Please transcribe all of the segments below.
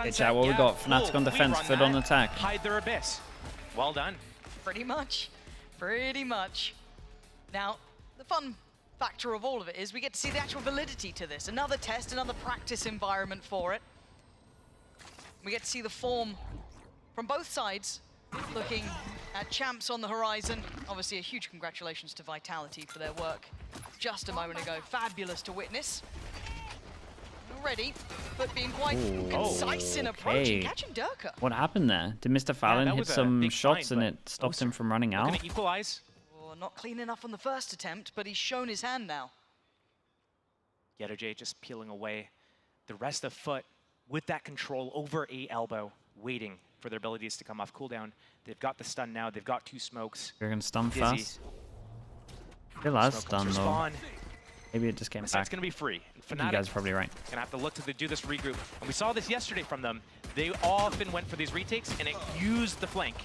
Hey chat, what we got? Fnatic on defense, FUT on attack. Hide their abyss. Well done. Pretty much. Pretty much. Now, the fun factor of all of it is we get to see the actual validity to this. Another test, another practice environment for it. We get to see the form from both sides, looking at champs on the horizon. Obviously, a huge congratulations to Vitality for their work just a moment ago. Fabulous to witness. Already, but being quite concise in approaching, catching Durka. What happened there? Did Mr. Fallon hit some shots and it stopped him from running out? Going to equalize. Oh, not clean enough on the first attempt, but he's shown his hand now. EMEA just peeling away. The rest of FUT with that control over A elbow, waiting for their abilities to come off cooldown. They've got the stun now. They've got 2 smokes. You're going to stun fast? Still has stun though. Maybe it just came back. It's going to be free. Fnatic, you guys are probably right. Going to have to look to do this regroup. And we saw this yesterday from them. They often went for these retakes, and it used the flank.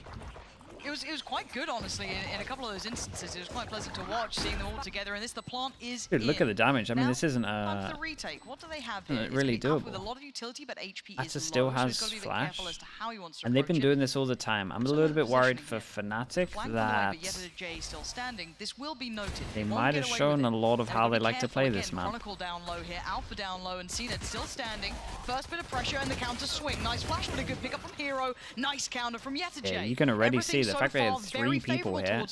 It was quite good, honestly, in a couple of those instances. It was quite pleasant to watch, seeing them all together. And the plant is Dude, look at the damage. I mean, this isn't the retake. What do they have here? Really do. With a lot of utility, but HP is still low, has so flash. And they've been doing this all the time. I'm a little bit worried for Fnatic that still standing. This will be noted. They might have shown a lot of how they like to play this map. Chronicle down low here, Alpha down low, and CNED still standing. First bit of pressure and the counter swing. Nice flash, but a good pickup from Hero. Nice counter from EMEA. Yeah, you can already see the fact they had 3 people here.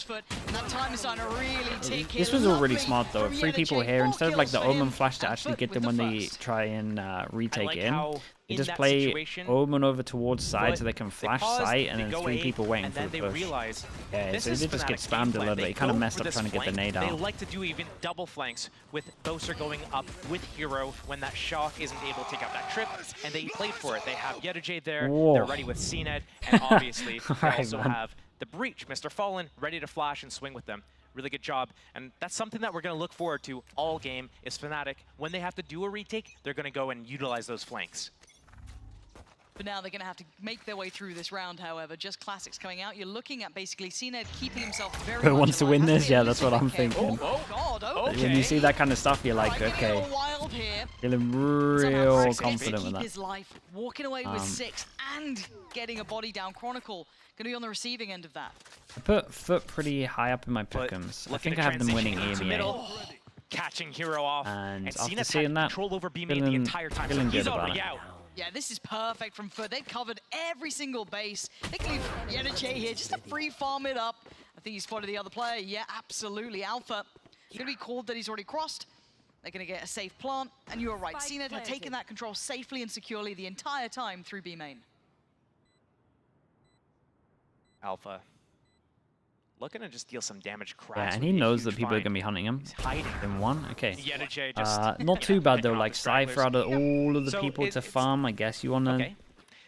This was all really smart though. 3 people here, instead of like the Omen flash to actually get them when they try and retake in, you just play Omen over towards side so they can flash sight, and then 3 people waiting for the push. Yeah, so they just get spammed a little bit. He kind of messed up trying to get the nade out. They like to do even double flanks with Boaster going up with Hero when that shock isn't able to take out that trip, and they played for it. They have EMEA there, they're ready with CNED, and obviously they also have the Breach, Mr. Fallen, ready to flash and swing with them. Really good job, and that's something that we're going to look forward to all game is Fnatic. When they have to do a retake, they're going to go and utilize those flanks. But now they're going to have to make their way through this round, however. Just classics coming out. You're looking at basically CNED keeping himself very Who wants to win this? Yeah, that's what I'm thinking. When you see that kind of stuff, you're like, okay, feeling real confident with that. His life, walking away with 6 and getting a body down. Chronicle going to be on the receiving end of that. I put FUT pretty high up in my pick'ems. I think I have them winning EMEA. Catching Hero off, and after CNED's seeing that, control over B main the entire time. Feeling good about it. Yeah, this is perfect from FUT. They've covered every single base. They can leave EMEA here just to free farm it up. I think he spotted the other player. Yeah, absolutely. Alpha going to be called that he's already crossed. They're going to get a safe plant. And you were right. CNED had taken that control safely and securely the entire time through B main. Alpha looking to just deal some damage. Yeah, and he knows that people are going to be hunting him. He's hiding. In 1, okay. Just not too bad though, like Cypher out of all of the people to farm, I guess you want to... Okay.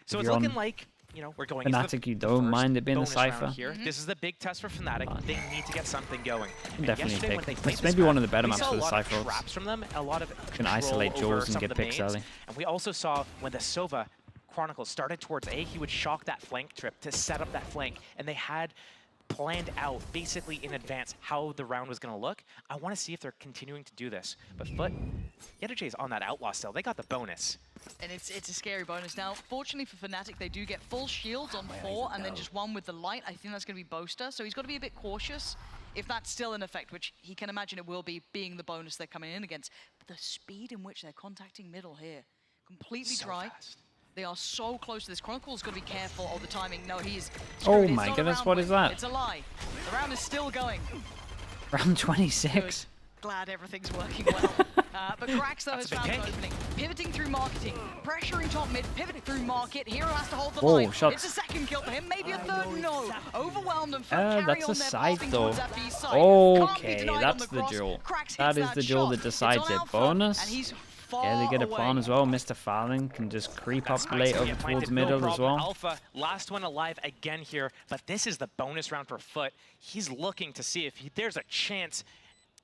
So it's looking like, you know, we're going Fnatic, you don't mind it being a Cypher. Here. This is the big test for Fnatic. They need to get something going. Definitely take. It's maybe one of the better maps for the Cypher. From them, a lot of can isolate Jules and get picks early. And we also saw when the Sova Chronicle started towards A, he would shock that flank trip to set up that flank, and they had planned out basically in advance how the round was going to look. I want to see if they're continuing to do this. But FUT, EMEA's on that outlaw still. They got the bonus. And it's a scary bonus. Now, fortunately for Fnatic, they do get full shields on 4 and then just 1 with the light. I think that's going to be Boaster, so he's got to be a bit cautious if that's still in effect, which he can imagine it will be, being the bonus they're coming in against. But the speed in which they're contacting middle here, completely dry. Fast. They are so close to this. Chronicle's got to be careful of the timing. No, he's... Oh my goodness, what is that? It's a lie. The round is still going. Round 26. Good. Glad everything's working well. But Grax, though, has found an opening. Pivoting through marketing. Pressuring top mid. Pivoting through market. Hero has to hold the line. It's a second kill for him. Maybe a third. No. Overwhelmed and that's a side, though. Okay, that's the duel. That is the duel that decides it. Bonus. Yeah, they get a pawn as well. Mr. Fallon can just creep up late over towards middle as well. Alpha, last one alive again here, but this is the bonus round for FUT. He's looking to see if there's a chance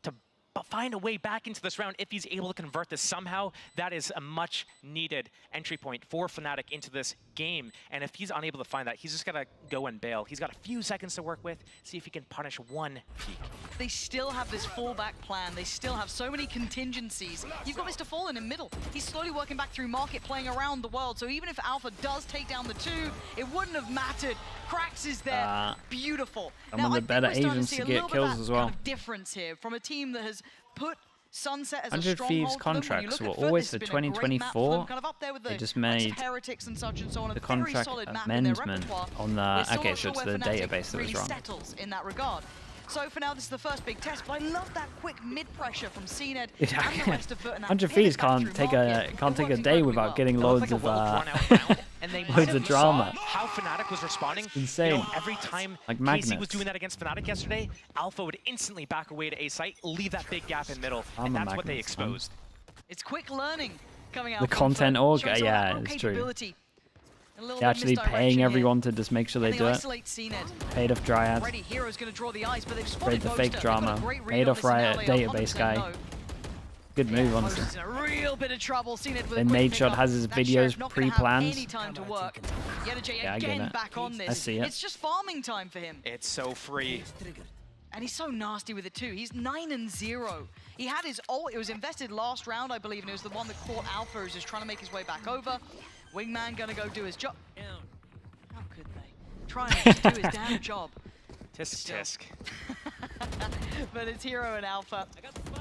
to but find a way back into this round if he's able to convert this somehow. That is a much needed entry point for Fnatic into this game. And if he's unable to find that, he's just got to go and bail. He's got a few seconds to work with, see if he can punish one peak. They still have this fallback plan. They still have so many contingencies. You've got Mr. Fallen in middle. He's slowly working back through market, playing around the world. So even if Alpha does take down the 2, it wouldn't have mattered. Krax is there. Beautiful. Some of the better agents to get kills as well. Kind of difference here from a team that has put Sunset as 100 a Thieves stronghold contracts were FUT, always for this has been a great map 2024. them, kind of up there with They just likes of made Heretics and such and so on, a the very contract solid map in their amendment repertoire. on the... We're still Okay, not so sure it's where the Fnatic database that really was wrong. settles in that regard. So for now, this is the first big test, but I love that quick mid-pressure from CNED and the rest of FUT. 100 Thieves can't take a day without getting loads of loads of drama. How Fnatic was responding, insane. You know, every time like KC was doing that against Fnatic yesterday, Alpha would instantly back away to A site, leave that big gap in middle, and that's what they exposed. It's quick learning coming out. The content org, yeah, it's true. They're actually paying everyone to just make sure they do it. Paid off Dryad. Paid the fake drama. Paid off Riot database guy. Good move, honestly. Then Nadeshot has his videos pre-planned. Yeah, I get it. I see it. It's just farming time for him. It's so free. And he's so nasty with it too. He's 9-0. He had his ult. It was invested last round, I believe, and it was the one that caught Alpha, who's just trying to make his way back over. Wingman gonna go do his job. How could they? Trying to just do his damn job. Tisk tisk. But it's Hero and Alpha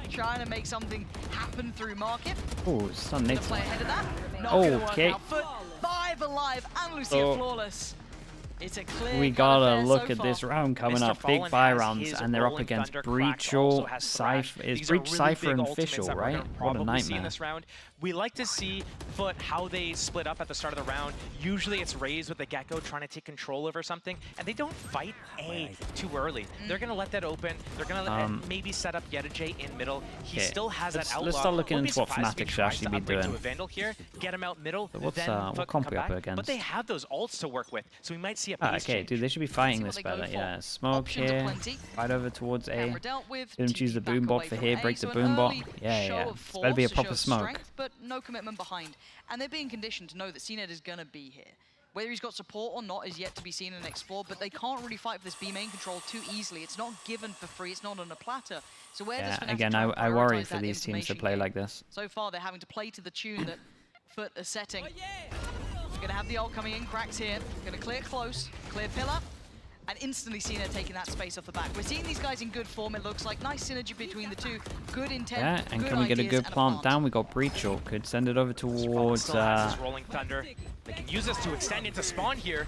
trying to make something happen through market. Oh, it's not Nate. Play ahead of that. Not okay. FUT, 5 alive and Lucia flawless. It's a clear we gotta look at this round coming up. Big buy rounds, and they're up against Breachel, Cypher. Is Breach, Cypher, and Official, right? What a nightmare. This round. We like to see FUT how they split up at the start of the round. Usually it's Raze with the Gecko trying to take control over something, and they don't fight A too early. They're gonna let that open. They're gonna maybe set up Yedajay in middle. He still has that outlaw. Let's start looking into what Fnatic should actually be doing. Vandal here, get him out middle, what FUT comp come we up back. against? But they have those ults to work with, so we might see a pace okay, change. dude, they should be fighting this better. Yeah, smoke here, fight over towards A. Didn't choose the boom bot for here, break the boom bot. Yeah. It's better be a proper smoke. But no commitment behind. And they're being conditioned to know that CNED is going to be here. Whether he's got support or not is yet to be seen and explored, but they can't really fight for this B main control too easily. It's not given for free, it's not on a platter. So where does Fnatic again, I worry for these teams to play like this. So far, they're having to play to the tune that FUT are setting. We're going to have the ult coming in, Cracks here. Going to clear close, clear pillar. And instantly CNED taking that space off the back. We're seeing these guys in good form. It looks like nice synergy between the two. Good intent. Yeah, and can we get a good plant down? We got Breachel. Could send it over towards Rolling Thunder. They can use this to extend into spawn here.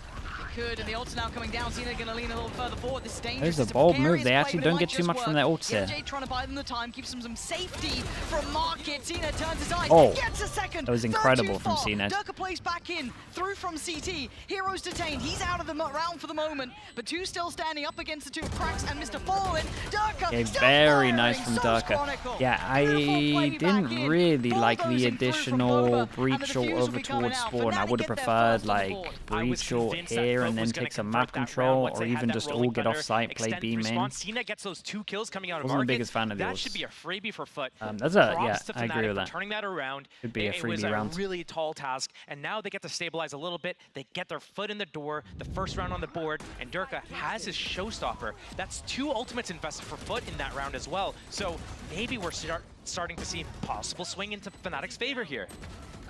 Could, and the ult's now coming down. Xena gonna lean a little further forward. This is dangerous. There's a bold move. They actually don't get too much from their ults here. EMEA trying to buy them the time, keeps them some safety from market. Xena turns his eyes, gets a second. That was incredible from CNED. Durka plays back in, through from CT. Hero's detained. He's out of the round for the moment, but two still standing up against the two Cracks and Mr. Fallen. Durka, very nice from Durka. Yeah, I didn't really like the additional Breachel over towards spawn. I would have preferred like Breachel here and then take some map control, or even just all get off site, play B main. CNED gets those 2 kills coming out of Wasn't the biggest fan of that yours. should be a freebie for FUT. That's a I agree with that. Turning that around. Could be a freebie round. round. It was a really tall task, and now they get to stabilize a little bit. They get their foot in the door. The first round on the board, and Durka has his showstopper. That's 2 ultimates invested for FUT in that round as well. So maybe we're starting to see possible swing into Fnatic's favor here.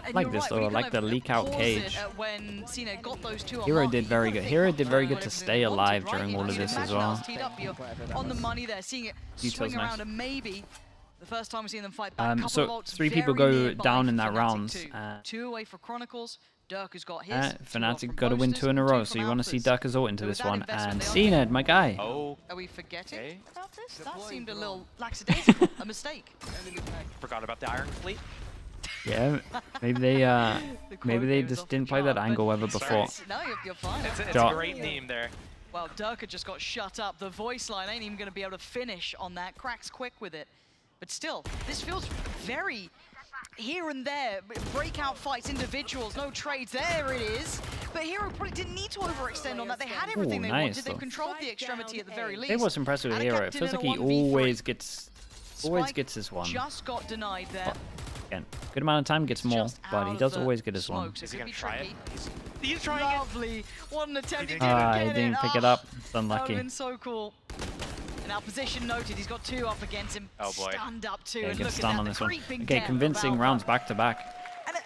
I like this though, I like the leak out cage. When got those two Hero did very good. Hero did very good to stay alive during all of this as well. On the money there, seeing it swing around, and maybe the first time we've seen them fight back. So 3 people go down in that round. 2 away for Chronicles. Durka's got his. Fnatic got to win 2 in a row, so you want to see Durka's ult into this one. And CNED, my guy. Oh. Are we forgetting about this? That seemed a little lackadaisical, a mistake. Forgot about the Iron Fleet. Yeah, maybe they just didn't play that angle ever before. No, you're fine. It's a great meme there. Well, Durka just got shut up. The voice line ain't even going to be able to finish on that. Cracks quick with it. But still, this feels very here and there. Breakout fights, individuals, no trades. There it is. But Hero probably didn't need to overextend on that. They had everything they wanted. They've controlled the extremity at the very least. It was impressive with Hero. It feels like he always gets Always Spike gets his one. just got denied there. Again, good amount of time gets more, but he does always get his one. Is he going to try it? He's trying Lovely. What an attempt. He didn't pick it up. It's unlucky. That would have been so cool. Now position noted. He's got 2 up against him. Oh boy. Stunned up 2. Yeah, And he look gets at stunned that, on the this one. creeping Okay, temp convincing of rounds Alpha. back to back.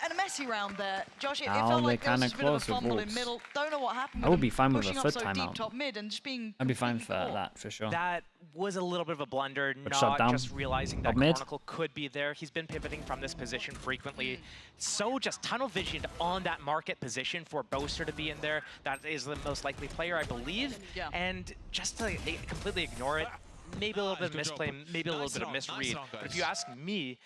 And a messy round there. Josh, it Oh, felt they're like there was kinda just a bit of a close with fumble in Wolves. middle. Don't know what happened. I would be fine with a pushing up FUT so deep timeout. top mid and just being I'd be fine for completely that, for sure. That was a little bit of a blunder, But shut not down. just realizing that Up mid. Chronicle could be there. He's been pivoting from this position frequently. So just tunnel visioned on that market position for Boaster to be in there. That is the most likely player, I believe. Yeah. And just to completely ignore it, maybe a little bit of misplay, maybe a little bit of misread. But if you ask me,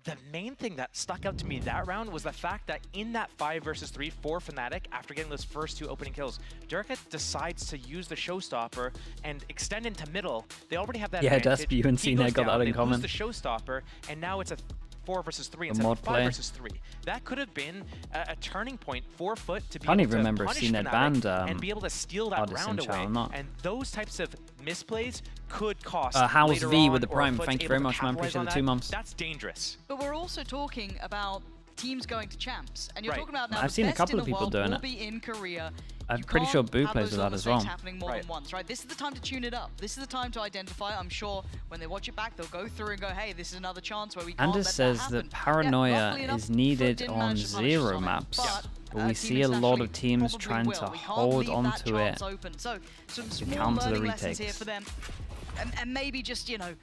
the main thing that stuck out to me that round was the fact that in that 5 versus 3 for Fnatic, after getting those first 2 opening kills, Durka decides to use the showstopper and extend into middle. They already have that advantage. Despu and CNET got that in common. They lose the showstopper, and now it's a 4 versus 3 A instead of mod 5 play. versus 3. That could have been a turning point for FUT to be Can't able even to remember punish CNET Fnatic banned, and be able to steal that Artisan round Chow away. or not. And those types of misplays could cost House later V on, with the or Prime. FUT's Thank you able very to much, man. capitalize Appreciate on the that. 2 months. That's dangerous. But we're also talking about teams going to champs, and you're Right. talking about now I've the seen a best couple in of the people world doing will it. be in Korea. I'm You pretty can't sure Boo have plays those with that as well. mistakes happening more Right. than once, right? This is the time to tune it up. This is the time to identify. I'm sure when they watch it back, they'll go through and go, "Hey, this is another chance where we can't Andis let says that that happen." paranoia luckily enough, is FUT needed didn't on manage to punish us 0 on it, maps. but, But we Team see a lot of Internationally teams probably trying will. to We can't hold leave that onto it chance open. So some small counter the learning lessons here retakes. for them. And maybe just, you know,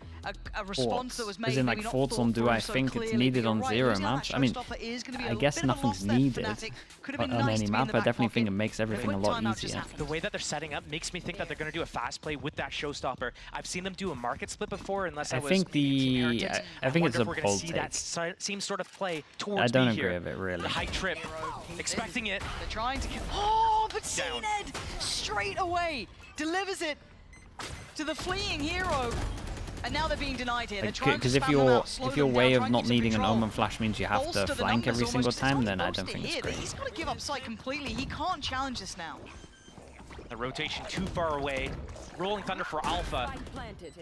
a response that was As maybe in, like, not thoughts on thought do through I so think it's clearly, needed but on you're right. 0 Losing that maps? I mean, showstopper is gonna be I a guess bit of a nothing's loss there for needed Fnatic. Could have on been nice any to be in map. the I back definitely think pocket. it makes everything a Quick lot timeout just easier. happened. The way that they're setting up makes me think that they're going to do a fast play with that showstopper. I've seen them do a market split before, unless I was think Team the- Heretics. I think it's wonder a if we're going bold to see take. that same sort of play towards I don't me agree here. with it, really. The high trip, expecting it. They're trying to kill. Oh, but Down. CNED straight away delivers it to the fleeing hero. And now they're being denied here. They're trying Because to if spam them out, slow if your them way down, of try and not keep some needing an control. Omen Flash means you have Bolster to the flank numbers every single almost, 'cause it's time, only then I Bolster don't think it's here. great. He's got to give up sight completely. He can't challenge this now. The rotation too far away. Rolling Thunder for Alpha.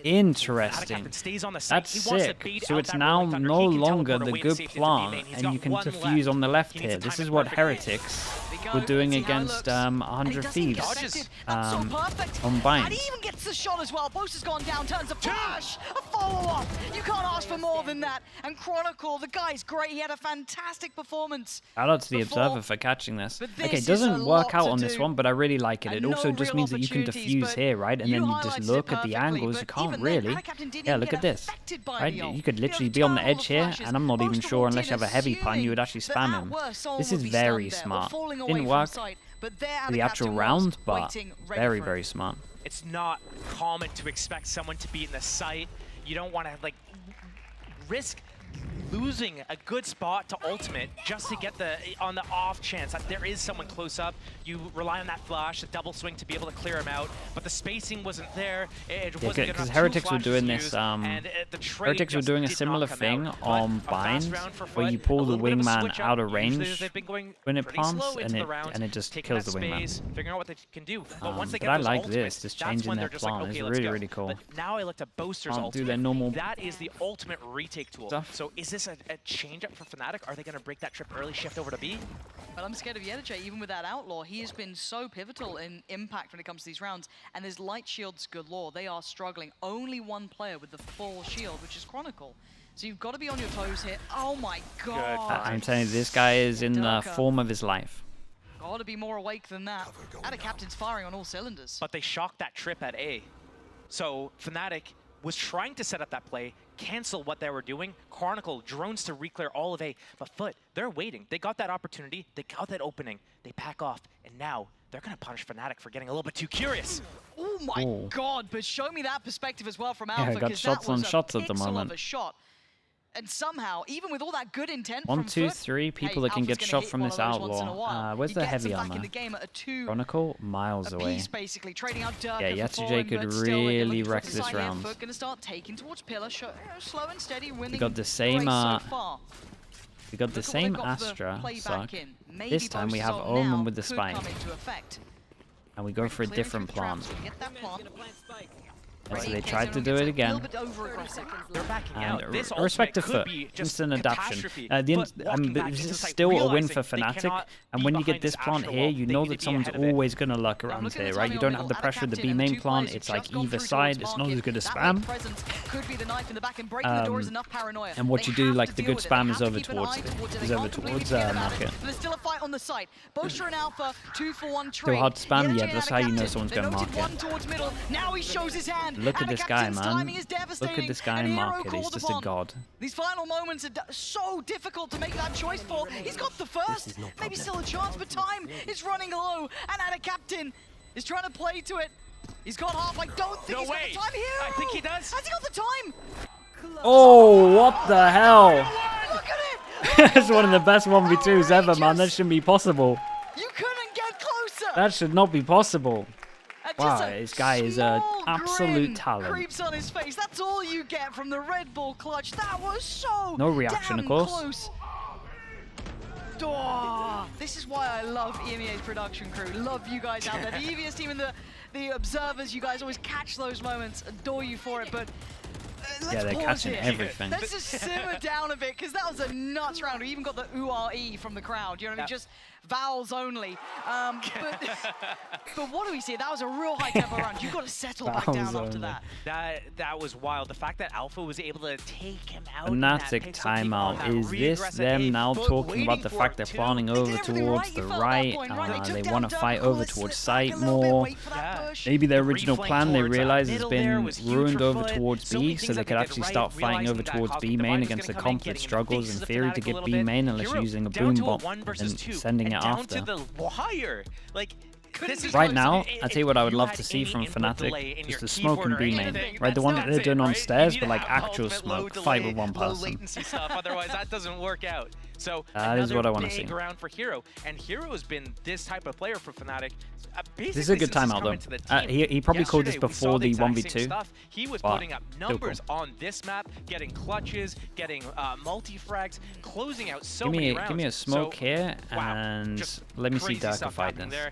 Interesting. Captain stays on the site. That's He wants to sick. bait So out it's that now Rolling Thunder. no He can longer teleport the away and good safe into plan, B main. He's and got you can one defuse left. on the left He needs here. to This time is it what perfectly. Heretics They go, were doing let's see how it against looks. And he 100 doesn't Thieves get Dodges. affected. That's so perfect. on Bind. And he even gets the shot as well. Boast has gone down, turns a flash, a follow-up. You can't ask for more than that. And Chronicle, the guy's great. He had a fantastic performance. Shout out to the before, Observer for catching this. but Okay, this it is a doesn't work lot out to on this do. one, but I really like it. It And also no just real means that you can opportunities, defuse but here, right? And you then you highlighted just it look at the perfectly, angles. You but can't even then, really. Panic Captain didn't Yeah, even look get at this. affected by Right? the ult. You could You literally know, be on the turn all edge here, flashes. and I'm not even Most sure walked unless you in have a heavy pun, you would assuming actually that spam at him. worst someone This would is be very stunned there or smart. falling away Didn't from work sight, but there for the the actual captain round, was, but waiting, ready very, for it. very smart. It's not common to expect someone to be in the site. You don't want to like risk losing a good spot to ultimate just to get the on the off chance that there is someone close up. You rely on that flash, the double swing to be able to clear him out, but the spacing wasn't there. It wasn't good because enough. Heretics Two were doing flashes this. used, and the trade Heretics were just doing a did similar not come thing out. on But a fast Bind, round for where FUT, you pull a the little bit of a wingman switch up. out of Usually range they've been going when it pretty plants, slow into and the rounds, it just taking kills that the wingman. space, figuring out what they can do. But once they But get I those like ultimates, this that's changing when their they're just like, plan. okay, It's let's really, go. really cool. But now I looked at Boaster's Can't do ultimate. their normal That is the ultimate retake tool. stuff. So is this a change up for Fnatic? Are they going to break that trip early, shift over to B? But I'm scared of Yedajay, even with that Outlaw. He has been so pivotal in impact when it comes to these rounds. And there's light shields galore. They are struggling. Only one player with the full shield, which is Chronicle. So you've got to be on your toes here. Oh my god. I'm telling you, this guy is in the Durka. form of his life. Got to be more awake than that. And a captain's firing on all cylinders. But they shocked that trip at A. So Fnatic was trying to set up that play, cancel what they were doing. Chronicle, drones to reclear all of A. But FUT, they're waiting. They got that opportunity. They got that opening. They pack off. And now they're going to punish Fnatic for getting a little bit too curious. Oh my Ooh. god, but show me that perspective as well from I Alpha, got because shots that was on a shots at the pixel moment. of a shot. And somehow, even with all that good intent 1, from 2, FUT, 3 people hey, that can Alpha's get gonna shot hit from one this of those once in a Outlaw. while. Where's He the gets heavy them back in armor? the game at a 2 Chronicle, miles away. apiece, basically, trading out Durka Yeah, for Yetsuj Fallen, could but still, when you're really looking for wreck the this side here, round. FUT gonna start taking towards Pillar, slow and steady, winning got the same, race so far. We got the Look at what same they've got for the Astra, play suck. back in. Maybe This time we have Boast's Omen now with the could spike. come into effect. And we go for a Clearing different through plan. traps, we get that plant. so they tried to do it again. And respect to FUT, instant adaptation. This is still a win for Fnatic, and when you get this plant here, you know that someone's always going to lurk around here, right? You don't have the pressure of the B main plant. It's like either side. It's not as good as spam. And what you do, like the good spam, is over towards market. There's still a fight on the site. Boaster and Alpha, 2-for-1 trade. Still hard to spam, yeah, but that's how you know someone's going to market. Now he shows his hand. Look at this guy, man. Look at this guy in market. He's just a god. These final moments are so difficult to make that choice for. He's got the first. Maybe still a chance, but time is running low. And Ada Captain is trying to play to it. He's got half. I don't think he's got the time here. I think he does. Has he got the time? Oh, what the hell? Look at it. That's one of the best 1v2s ever, man. That shouldn't be possible. You couldn't get closer. That should not be possible. Wow, this guy is an absolute talent. Creeps on his face. That's all you get from the Red Bull clutch. That was so no reaction, of course. Close. Oh, this is why I love EMEA's production crew. Love you guys out there. The EVS team and the observers, you guys always catch those moments. Adore you for it, but yeah, they're catching everything. Let's just simmer down a bit, because that was a nuts round. We even got the URE from the crowd. You know what I mean? Just vowels only. But what do we see? That was a real high tempo round. You've got to settle back down after that. That was wild. The fact that Alpha was able to take him out. Fnatic timeout. Is this them now talking about the fact they're planning over towards the right? They want to fight over towards site more. Maybe their original plan, they realize, has been ruined over towards B, so they could actually start fighting over towards B main against a comp that struggles in theory to get B main unless you're using a boom bomb and sending it after. Right now, I tell you what I would love to see from Fnatic is the smoke and B main, right? The one that they're doing on stairs, but like actual smoke, fight with one person. Otherwise, that doesn't work out. So that is what I want to see. Around for Hero, and Hero has been this type of player for Fnatic. This is a good timeout though. He probably called this before the 1v2. He was putting up numbers on this map, getting clutches, getting multi-frags, closing out so many rounds. Give me a smoke here, and let me see Darker fight this.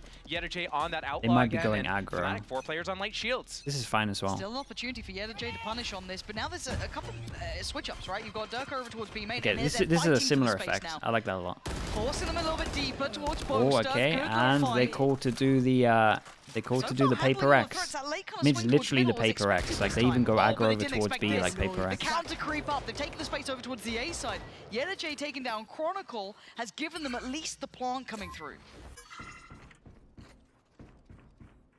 On that they might be going aggro. Fnatic, 4 players on light shields. This is fine as well. Still an opportunity for Yedajay to punish on this, but now there's a couple switch-ups, right? You've got Durka over towards B main. Okay, this is a similar effect. I like that a lot. Forcing them a little bit deeper towards Boaster. Oh, okay, and they call to do the paper X. Means literally the paper X. Like they even go aggro over towards B like paper X. The counter creep up. They've taken the space over towards the A side. Yedajay taking down Chronicle has given them at least the plant coming through.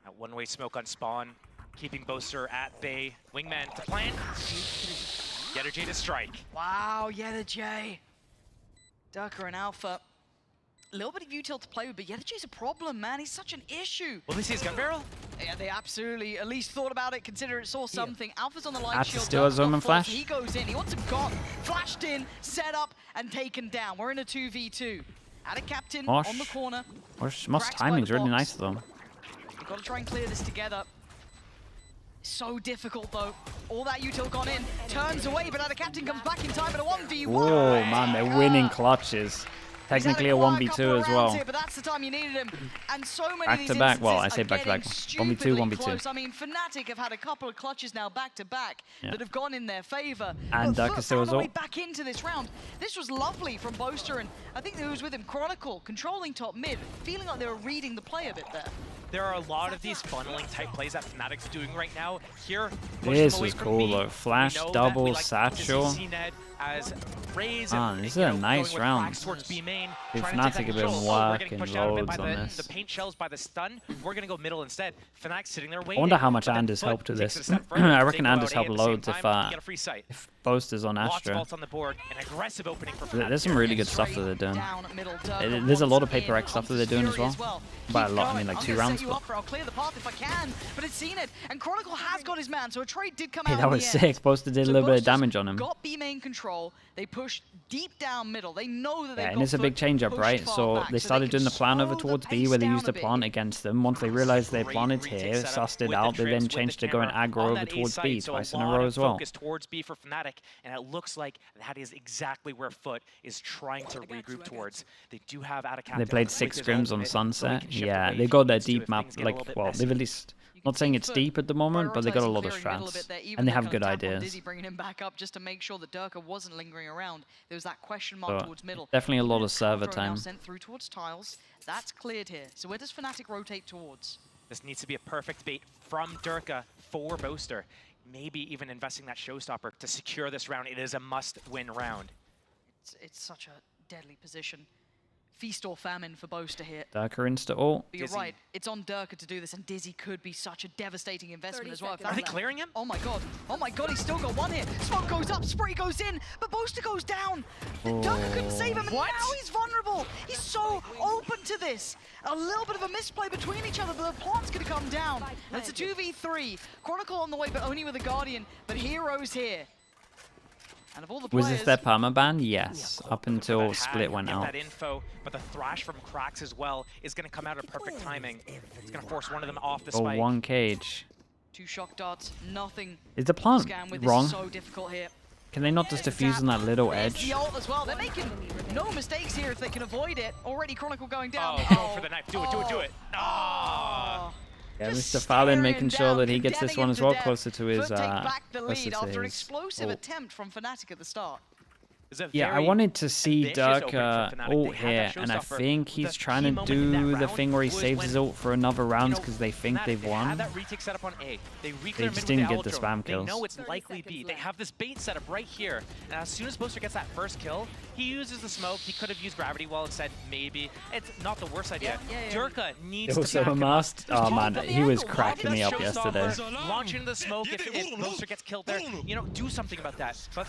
That one-way smoke on spawn, keeping Boaster at bay. Wingman to plant. Yedajay to strike. Wow, Yedajay. Durka and Alpha. A little bit of util to play with, but Yedajay's a problem, man. He's such an issue. Will they see his gun barrel? Yeah, they absolutely at least thought about it, consider it, saw something. Alpha's on the light shield. Still has Omen flash. He goes in. He wants him gone. Flashed in, set up, and taken down. We're in a 2v2. Ada Captain on the corner. Mosh timing's really nice, though. You've got to try and clear this together. So difficult, though. All that util gone in. Turns away, but Ada Captain comes back in time at a 1v1. Oh, man, they're winning clutches. Technically a 1v2 as well. Here, but that's the time you needed him. And so many back to back. Well, I say back to back. 1v2, 1v2. I mean, Fnatic have had a couple of clutches now back to back that have gone in their favor. And Darker still as well. Back into this round. This was lovely from Boaster, and I think who was with him, Chronicle, controlling top mid, feeling like they were reading the play a bit there. There are a lot of these funneling type plays that Fnatic's doing right now. Here, this was cool though. Flash, double, satchel. As Raze this is a nice round. Fnatic have been working loads on this. The paint shells by the stun. We're gonna go middle instead. Fnatic sitting there waiting. I wonder how much Anders helped with this. I reckon Anders helped loads if Boaster's on Astra. There's some really good stuff that they're doing. There's a lot of paper X stuff that they're doing as well. By a lot, I mean like 2 rounds. I'll clear the path if I can, but it's seen it, and Chronicle has got his man, so a trade did come out. That was sick. Boaster did a little bit of damage on him. Got B main control. They pushed deep down middle. They know that and it's a big change up, right? So they started doing the plan over towards B where they used the plant against them. Once they realized they planted here, sussed it out, they then changed to going aggro over towards B twice in a row as well. Towards B for Fnatic, and it looks like that is exactly where FUT is trying to regroup towards. They do have Ada Captain. They played 6 scrims on Sunset. Yeah, they got their deep map. Like, well, they've at least Not saying it's deep at the moment, but they got a lot of strats, and they have good ideas. Dizzy bringing him back up just to make sure that Durka wasn't lingering around. There was that question mark towards middle. Definitely a lot of server time. Sent through towards tiles. That's cleared here. So where does Fnatic rotate towards? This needs to be a perfect bait from Durka for Boaster. Maybe even investing that showstopper to secure this round. It is a must-win round. It's such a deadly position. Feast or famine for Boaster here. Durka insta ult. But you're right, it's on Durka to do this, and Dizzy could be such a devastating investment as well. Are they clearing him? Oh my god, he's still got one here. Smoke goes up, Spree goes in, but Boaster goes down. Durka couldn't save him, and now he's vulnerable. He's so open to this. A little bit of a misplay between each other, but the plant's gonna come down. And it's a 2v3. Chronicle on the way, but only with a Guardian, but Hero's here. And of all the players, was this their permaban? Yes, up until Split went out. That info, but the thrash from Cracks as well is going to come out at perfect timing. It's going to force one of them off the spike. One cage. 2 shock darts, nothing. Is the plant wrong? So difficult here. Can they not just defuse on that little edge? The ult as well. They're making no mistakes here if they can avoid it. Already Chronicle going down. Oh, go for the knife. Do it. Oh. Yeah, Mr. Fallon making sure that he gets this one as well, closer to his. Take back the lead after an explosive attempt from Fnatic at the start. Yeah, I wanted to see Durka ult here, and I think he's trying to do the thing where he saves his ult for another round because they think they've won. They just didn't get the spam kills. They know it's likely B. They have this bait set up right here, and as soon as Boaster gets that first kill, he uses the smoke. He could have used Gravity Well and said maybe. It's not the worst idea. Durka needs to back him up. Oh man, he was cracking me up yesterday. Launch into the smoke if Boaster gets killed there. You know, do something about that. But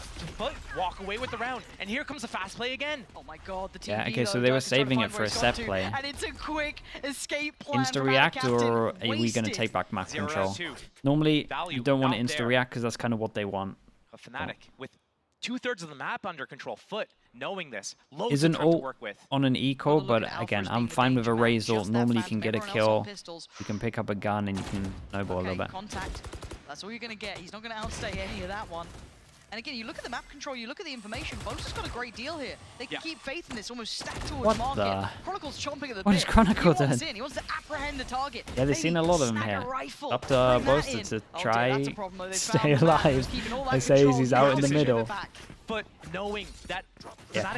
walk away with the round. And here comes the fast play again. Oh my god, the team. Yeah, okay, so they were saving it for a set play. And it's a quick escape plan. Insta-react, or are we going to take back map control? Normally, you don't want to insta-react because that's kind of what they want. A Fnatic with 2/3 of the map under control. FUT, knowing this, loads is of an time to ult work with. On an eco, but again, I'm fine with a raise ult. Normally you can get a kill, you can pick up a gun, and you can snowball a little bit. Contact. That's all you're going to get. He's not going to outstay any of that one. And again, you look at the map control, you look at the information, Boaster's got a great deal here. They can keep faith in this, almost stacked towards market. Chronicle's chomping at the bit. What is Chronicle doing? He wants to apprehend the target. Yeah, they've seen a lot of them here. Up to Boaster to try stay alive. They say he's out in the middle. But knowing that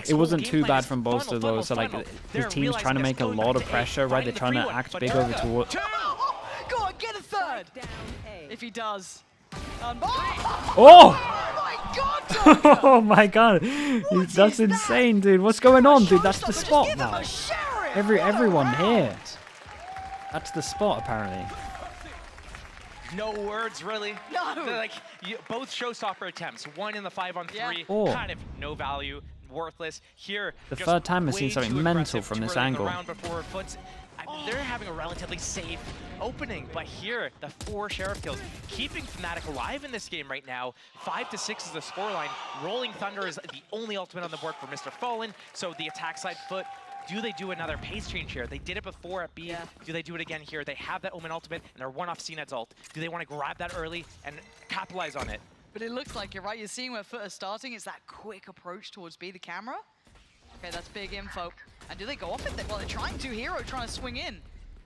it wasn't too bad from Boaster though, so like his team's trying to make a lot of pressure, right? They're trying to act big over towards... Go on, get a third! If he does. Oh! Oh my god, that's insane, dude. What's going on, dude? That's the spot now. Everyone here. That's the spot, apparently. No words, really. No. Like both showstopper attempts, one in the 5-on-3, kind of no value, worthless. Here, the third time I've seen something mental from this angle. They're having a relatively safe opening, but here, the 4 Sheriff kills, keeping Fnatic alive in this game right now. 5-6 is the scoreline. Rolling Thunder is the only ultimate on the board for Mr. Fallen, so the attack side FUT, do they do another pace change here? They did it before at B. Do they do it again here? They have that Omen ultimate, and they're one off CNED's ult. Do they want to grab that early and capitalize on it? But it looks like you're right. You're seeing where FUT are starting. It's that quick approach towards B, the camera. Okay, that's big info. And do they go off it? Well, they're trying to. Hero trying to swing in.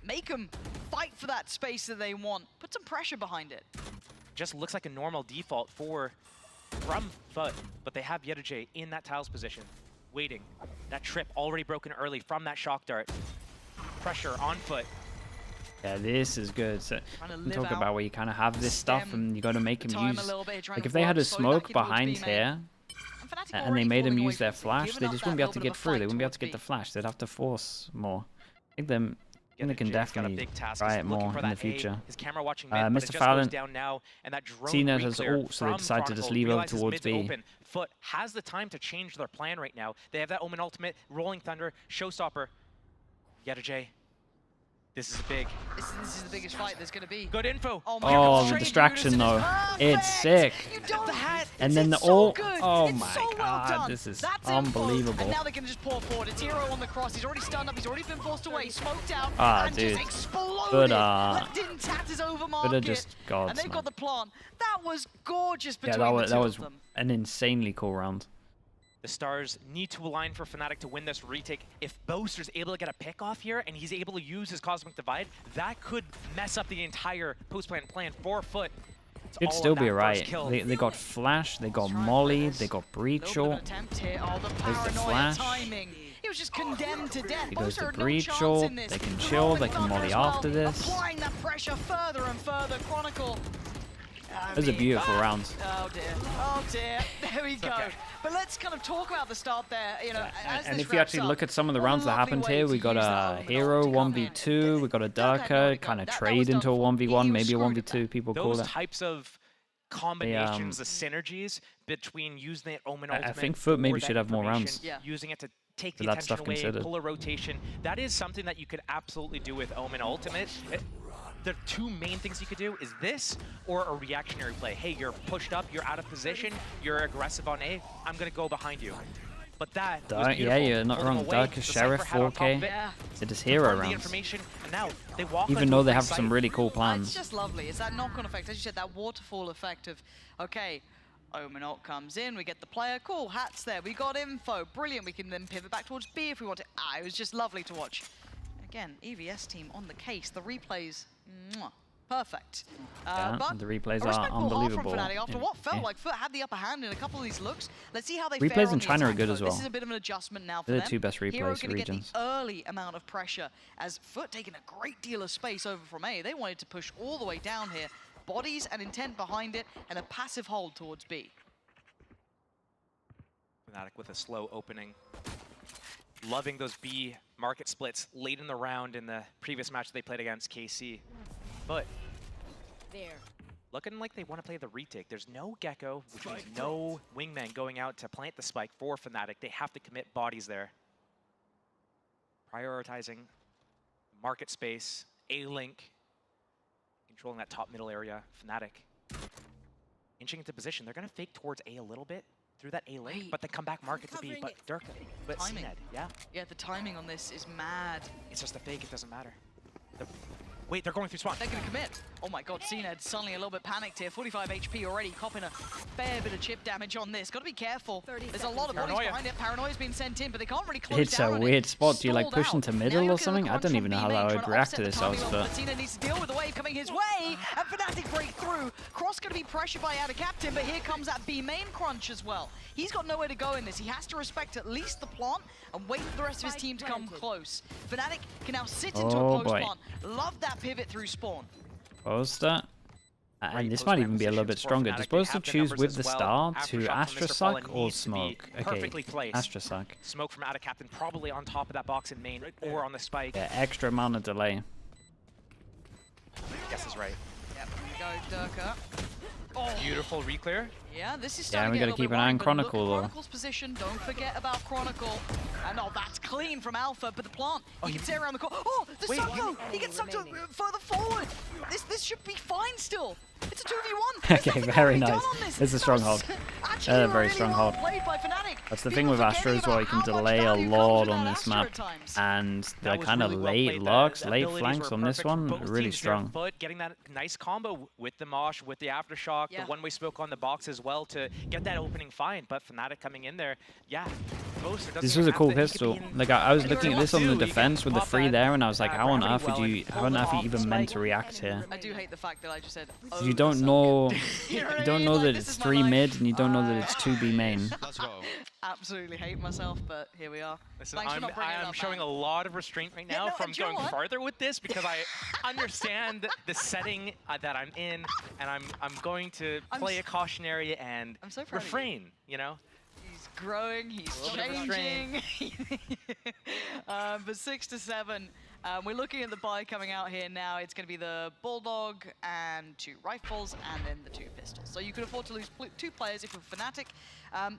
Make them fight for that space that they want. Put some pressure behind it. Just looks like a normal default from FUT, but they have EMEA in that tiles position, waiting. That trip already broken early from that shock dart. Pressure on FUT. Yeah, this is good. So talk about where you kind of have this stuff and you got to make him use. Like if they had a smoke behind here, and they made them use their flash, they just wouldn't be able to get through. They wouldn't be able to get the flash. They'd have to force more. I think they can definitely try it more in the future. Mr. Fallon, CNED has ult, so they decide to just leave over towards B. FUT has the time to change their plan right now. They have that Omen ultimate, Rolling Thunder, Showstopper. EMEA. This is big. This is the biggest fight there's going to be. Good info. Oh, the distraction though. It's sick. And then the ult. Oh my god, this is unbelievable. And now they can just pour forward. It's Hero on the cross. He's already stunned up. He's already been forced away. Smoked out. Ah, and dude. just exploded. But tatters over market. just gods, and they've got man. the plant. That was gorgeous between that the two was of them. an insanely cool round. The stars need to align for Fnatic to win this retake. If Boaster's able to get a pick off here and he's able to use his Cosmic Divide, that could mess up the entire post-plant plan for FUT. It'd still be alright. They got Flash, they got Molly, they got Breach. There's the Flash. He was just condemned to death. He goes to Boaster had no Breach. chance in this. They can chill, they can Molly after this. Applying that pressure further and further. Chronicle. Those are beautiful rounds. Oh dear. Oh dear. There we go. Okay. But let's kind of talk about the start there. You know, and if you actually look at some of the rounds that happened here, we got a Hero 1v2, we got a Durka, kind of trade into a 1v1, maybe a 1v2, people call it. Those types of combinations, the synergies between using the Omen ultimate. I think FUT maybe should have more rounds. Using it to take the attention away, pull a rotation. That is something that you could absolutely do with Omen ultimate. The two main things you could do is this or a reactionary play. Hey, you're pushed up, you're out of position, you're aggressive on A, I'm going to go behind you. But that yeah, you're not wrong. Durka, Sheriff, 4K. It is hero rounds. Even though they have some really cool plans. It's just lovely. It's that knock-on effect. As you said, that waterfall effect of, okay, Omen ult comes in, we get the player, cool, Hat's there, we got info, brilliant, we can then pivot back towards B if we want to. It was just lovely to watch. Again, EVS team on the case, the replays, mwah, perfect. But the replays are unbelievable. From Fnatic after what felt like FUT had the upper hand in a couple of these looks. Let's see how they replays in China are good as well. This is a bit of an adjustment now for They're them. the two best replays Hero for gonna regions. Get the early amount of pressure as FUT taking a great deal of space over from A. They wanted to push all the way down here. Bodies and intent behind it, and a passive hold towards B. Fnatic with a slow opening. Loving those B market splits late in the round in the previous match they played against KC. But looking like they want to play the retake. There's no Gecko, which means no wingman going out to plant the spike for Fnatic. They have to commit bodies there. Prioritizing market space, A-Link, controlling that top middle area. Fnatic inching into position. They're going to fake towards A little bit through that A-Link, but then come back market to B. But Durka, but CNED, yeah? Yeah, the timing on this is mad. It's just a fake, it doesn't matter. Wait, they're going through spawn. They're going to commit. Oh my god, CNED suddenly a little bit panicked here. 45 HP already, copping a fair bit of chip damage on this. Got to be careful. There's a lot of bodies behind it. Paranoia's been sent in, but they can't really close down. It's a weird spot. Do you like push into middle or something? I don't even know how I would react to this. But CNED needs to deal with the wave coming his way, and Fnatic break through. Cross going to be pressured by out of captain, but here comes that B main crunch as well. He's got nowhere to go in this. He has to respect at least the plant and wait for the rest of his team to come close. Fnatic can now sit into a close plant. Love that pivot through spawn. Boaster. And this might even be a little bit stronger. Does Boaster choose with the star to Astra Suck or Smoke? Okay, Astra Suck. Smoke from out of captain, probably on top of that box in main or on the spike. Yeah, extra amount of delay. Guess is right. Yep, here we go, Durka. Oh. Beautiful reclear. Yeah, this is starting we got to keep an eye on Chronicle though. Chronicle's position, don't forget about Chronicle. And that's clean from Alpha, but the plant, he can stay around the corner. Oh, the Soko! He gets sucked further forward. This should be fine still. It's a 2v1. Okay, very nice. It's a strong hold. A very strong hold. That's the thing with Astra as well. You can delay a lot on this map, and the kind of late locks, late flanks on this one, really strong. But getting that nice combo with the Mosh, with the Aftershock, the one-way smoke on the box as well to get that opening fine. But Fnatic coming in there, this was a cool pistol. Like I was looking at this on the defense with the free there, and I was like, how on earth would you? How on earth are you even meant to react here? I do hate the fact that I just said. You don't know. You don't know that it's 3 mid, and you don't know that it's 2B main. Let's go. Absolutely hate myself, but here we are. Listen, I'm showing a lot of restraint right now from going farther with this because I understand the setting that I'm in, and I'm going to play a cautionary and refrain. You know. He's growing. He's changing. But 6 to 7. We're looking at the buy coming out here now. It's going to be the Bulldog and 2 rifles and then the 2 pistols. So you can afford to lose 2 players if you're Fnatic.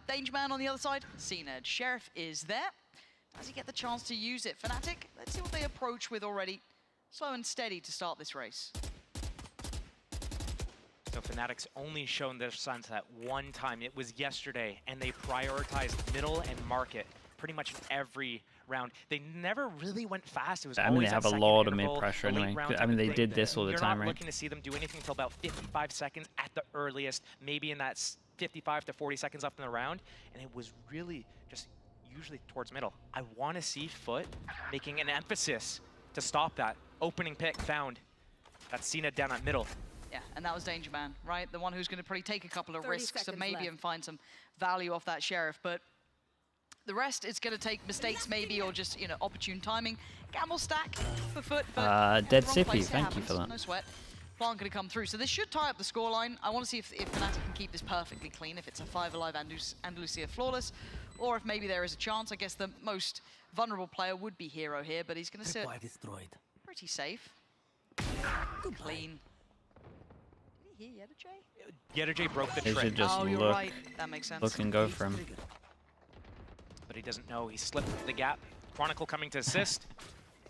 Danger Man on the other side, CNED. Sheriff is there. Does he get the chance to use it? Fnatic, let's see what they approach with already. Slow and steady to start this race. So Fnatic's only shown their sunset one time. It was yesterday, and they prioritized middle and market pretty much in every round. They never really went fast. It was I mean, they have a lot of mid pressure anyway. I mean, they did this all the time, right? You're not looking to see them do anything until about 55 seconds at the earliest, maybe in that 55 to 40 seconds left in the round, and it was really just usually towards middle. I want to see FUT making an emphasis to stop that. Opening pick found. That's CNED down at middle. Yeah, and that was Danger Man, right? The one who's going to probably take a couple of risks and maybe and find some value off that Sheriff. But the rest, it's going to take mistakes maybe, or just, you know, opportune timing. Gamble stack for FUT, but Dead Sippy, thank you for that. No sweat. Plant going to come through. So this should tie up the scoreline. I want to see if Fnatic can keep this perfectly clean, if it's a 5 alive Andalusia flawless, or if maybe there is a chance. I guess the most vulnerable player would be Hero here, but he's going to sit pretty safe. Clean. Did he hear Yetterjay broke the They trip. should just you're look, right. That makes sense. look and go for him. But he doesn't know. He slipped the gap. Chronicle coming to assist.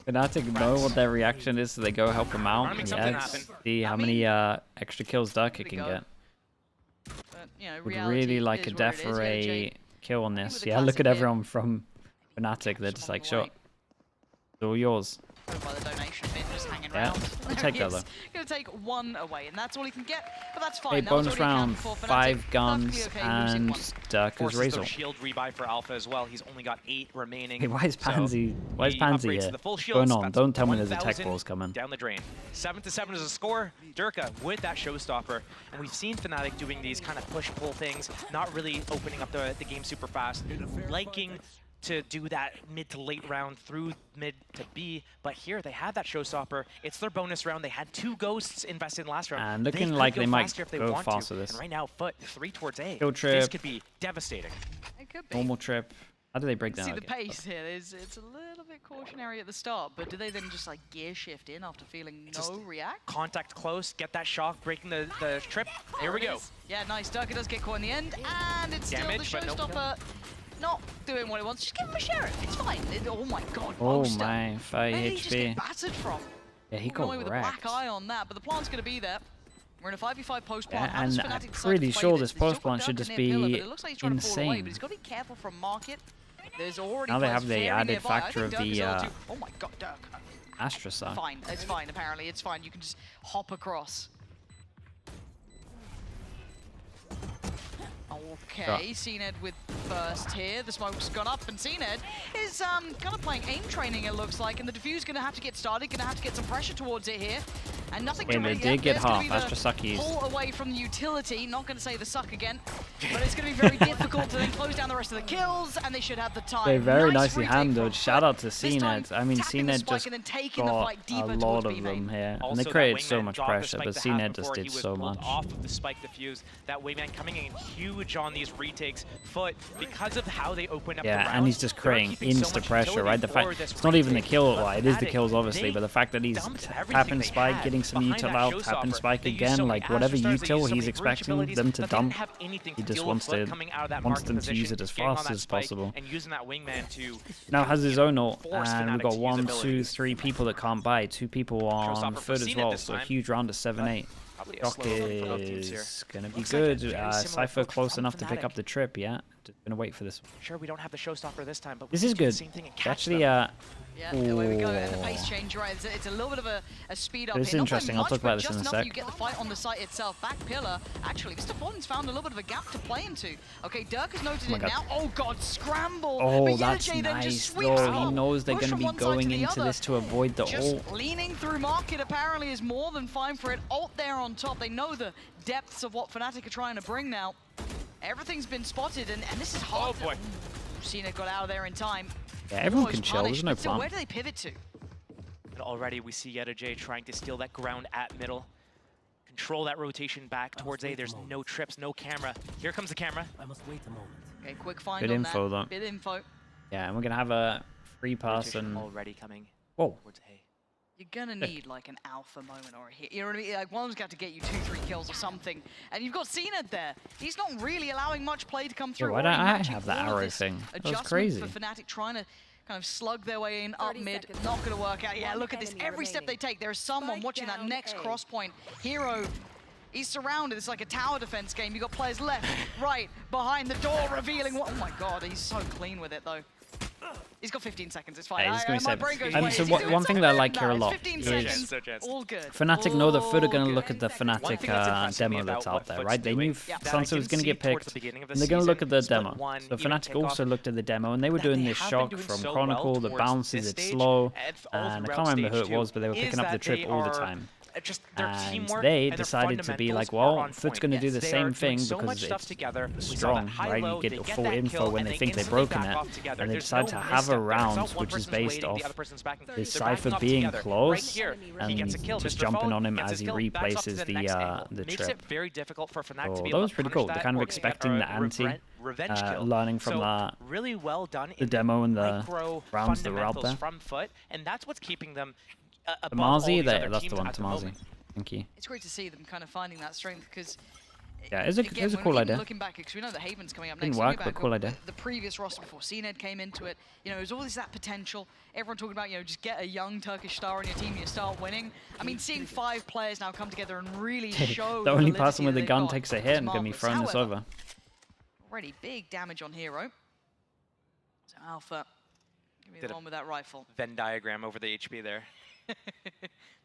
Fnatic know what their reaction is, so they go help him out. Yeah, see how many extra kills Duck it can get. But, you know, Would really like a def or a kill on this. Yeah, look at everyone from Fnatic. They're just like, sure, it's all yours. By the donation bin, just hanging Yeah, around. I'll take that though. Gonna take 1 away, and that's all he can get. But that's fine. Hey, That was bonus all he round, accounted for. 5 Fnatic guns, perfectly okay losing and 1. Duck is Forces Razor. the shield rebuy for Alpha as well. He's only got 8 remaining. Hey, why is Pansy? Why is he Pansy upgrades here? to the full What's shields. going on? That's Don't tell me there's a 1,000 tech balls coming. Down the drain. 7-7 is a score. Durka with that showstopper. And we've seen Fnatic doing these kind of push-pull things, not really opening up the game super fast, liking to do that mid to late round through mid to B, but here they have that showstopper. It's their bonus round. They had 2 ghosts invested in last round. And looking like they might go fast with this. And right now, FUT 3 towards A. Kill trip. This could be devastating. It could be. Normal trip. How do they break down? See the pace here. It's a little bit cautionary at the start, but do they then just like gear shift in after feeling Just no react? Contact close, get that shock, breaking the trip. Here we go. Yeah, nice. Durka does get caught in the end, and it's Damage, still but the no showstopper. Not doing what it wants. Just give him a Sheriff. It's fine. Oh my god. Oh Monster. my, 5 Where did he just get HP. battered from? Yeah, he Walking away got with a wrecked. black eye on that, but the plant's going to be there. We're in a 5v5 post plant. Yeah, and I'm pretty sure this post plant should just be insane. But he's got to be careful from market. There's already Now they have the very added nearby. factor of Dirk is the level 2. Oh my god, Dirk. Astra Suck. Fine, it's fine. Apparently, it's fine. You can just hop across. Okay, CNED with first here. The smoke's gone up, and CNED is kind of playing aim training, it looks like, and the diffuse going to have to get started, going to have to get some pressure towards it here. And nothing And they dramatic did yet. get There's gonna half. be the Astra Suck used. pull away from the utility. Not going to say the suck again, but it's going to be very difficult to then close down the rest of the kills, and they should have the time. They very Nice nicely retake handled. from Shout FUT. out to This time, CNED. I mean, tapping the CNED spike just and then taking the got fight a deeper lot towards of B them main. here. And Also, they that created so wingman much got the pressure, spike but to CNED half just before did he was so pulled much. off of the spike defuse. That wingman coming in huge on these retakes. FUT, because of how they open up the Yeah, round, and he's just they're creating keeping so insta much pressure, utility right? The for fact this it's not even the retake. kill. But Well, it is the Fnatic, kills, obviously, they but the fact that he's dumped everything tapping they spike, had getting some behind util that out, tapping showstopper. spike They used again, so many like whatever Astra Stars, they util used so he's many expecting abilities them to that didn't dump. have anything He to just deal wants with FUT to coming out of that wants market them to use position, it as getting on fast that as spike, possible. and using that wingman to Now has his own ult, force and we've Fnatic got to use 1, 2, abilities. 3 people that can't buy. 2 people on Showstopper for FUT as CNED well, this so a time. huge round of 7-8. Probably a Doc slow run for both teams here. is gonna be Looks like a good. very similar Cypher approach close from enough to pick Fnatic. up the trip, yeah. Just gonna wait for this. Sure, we don't have the showstopper this time, but This we is can do the good. same thing and catch Actually, them. Yeah, away we go. And the Ooh. pace change, right? It's a little bit of a speed up This is here. Not by interesting. I'll much, talk about but this just in a enough sec. You get the fight on the site itself. Back pillar. Actually, Mr. Fon's found a little bit of a gap to play into. Okay, Dirk has noted Oh my it God. now. Oh God, scramble! Oh, but that's Yetterjay then just nice, sweeps though. out. He knows they're Push going to from be one side going the into other. this to avoid the Just ult. leaning through market apparently is more than fine for it. Ult there on top. They know the depths of what Fnatic are trying to bring now. Everything's been spotted, and this is hard. Oh boy. Cena got out of there in time. Yeah, everyone Almost can chill. There's punished, no but still, plan. where do they pivot to? And already we see Yetterjay trying to steal that ground at middle. Control that rotation back towards A. There's no trips, no camera. Here comes the camera. I must wait a moment. Okay, quick find Good on info, that. though. Bit info. Yeah, and we're going to have a free pass Rotation and... already coming Whoa. towards A. You're gonna need like an alpha moment or a hit. You know what I mean? Like one's got to get you 2-3 kills or something. And you've got CNED there. He's not really allowing much play to come through. why don't Already I matching have the all of arrow this thing? That was adjustment crazy. For Fnatic trying to kind of slug their way in up 30 mid. seconds Not left. gonna work out. Yeah, One look at this. enemy Every step they remaining. take, there is someone Spike watching that down next A. cross point. Hero. He's surrounded. It's like a tower defense game. You got players left, right, behind the door, revealing what. Oh my God, he's so clean with it though. He's got 15 seconds, it's fine. Yeah, he's going to be my safe. brain goes One thing that I like here a lot 15 is seconds. All good. Fnatic know that FUT are going to All look good. at the Fnatic demo that's out there, right? They knew that Sansa was going to get picked, and they're going to look at the demo. So Fnatic also looked at the demo, and they were doing this shock from Chronicle, the bounces, it's slow, and I can't remember who it was, but they were picking up the trip all the time. And they decided to be like, well, FUT's going to do the same thing because it's strong, right? You get full info when they think they've broken it, and they decide to have a round which is based off the Cypher being close and just jumping on him as he replaces the trip. So that was pretty cool. They're kind of expecting the anti, learning from the demo and the rounds that were out there. And that's what's keeping them Tamazi, that's the one, Tamazi. Thank you. It's great to see them kind of finding that strength because yeah, it's a cool idea. Looking back, because we know that Haven's coming up Didn't next. work, but cool idea. The previous roster before CNED came into it, you know, there's always that potential. Everyone talking about, you know, just get a young Turkish star on your team, you start winning. I mean, seeing 5 players now come together and really show the only person with a gun takes a hit and can be marvelous. thrown this However, over. Already big damage on Hero. So Alpha, give me the one with that rifle. Venn diagram over the HP there.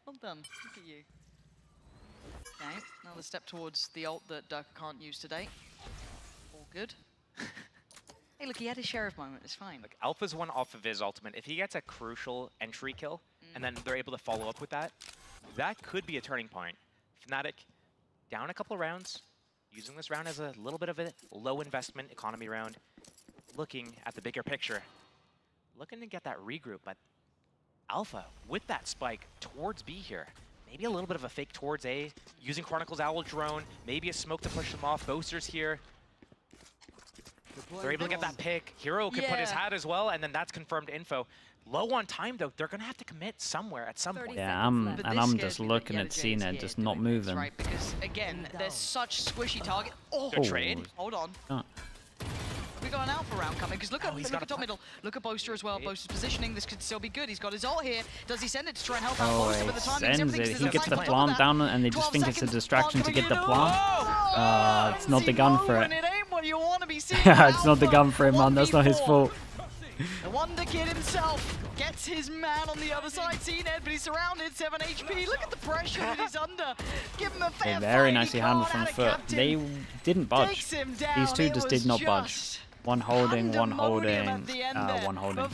Well done. Look at you. Okay, another step towards the ult that Durka can't use today. All good. Hey, look, he had his sheriff moment. It's fine. Like Alpha's one off of his ultimate. If he gets a crucial entry kill, and then they're able to follow up with that, that could be a turning point. Fnatic down a couple of rounds, using this round as a little bit of a low investment economy round, looking at the bigger picture, looking to get that regroup, but Alpha with that spike towards B here. Maybe a little bit of a fake towards A, using Chronicle's Owl drone, maybe a smoke to push them off. Boaster's here. They're able to get that pick. Hero could put his hat as well, and then that's confirmed info. Low on time though, they're gonna have to commit somewhere at some point. Yeah, I'm just looking at CNED, just not moving. Right, because again, there's such squishy target. Oh, good trade. Hold on. Oh. We got an alpha round coming, because look at top middle. Look at Boaster as well. Boaster's positioning. This could still be good. He's got his ult here. Does he send it to try and help out Boaster? But the timing's everything. He gets the plant down, and they just think it's a distraction to get the plant. It's not the gun for it. It ain't what you want to be seeing. It's not the gun for him, man. That's not his fault. The Wonder Kid himself gets his man on the other side. CNED, but he's surrounded. 7 HP. Look at the pressure that he's under. Give him a fair very fight. nicely handled from FUT. They didn't budge. These two just did not budge. One holding, one holding, one holding.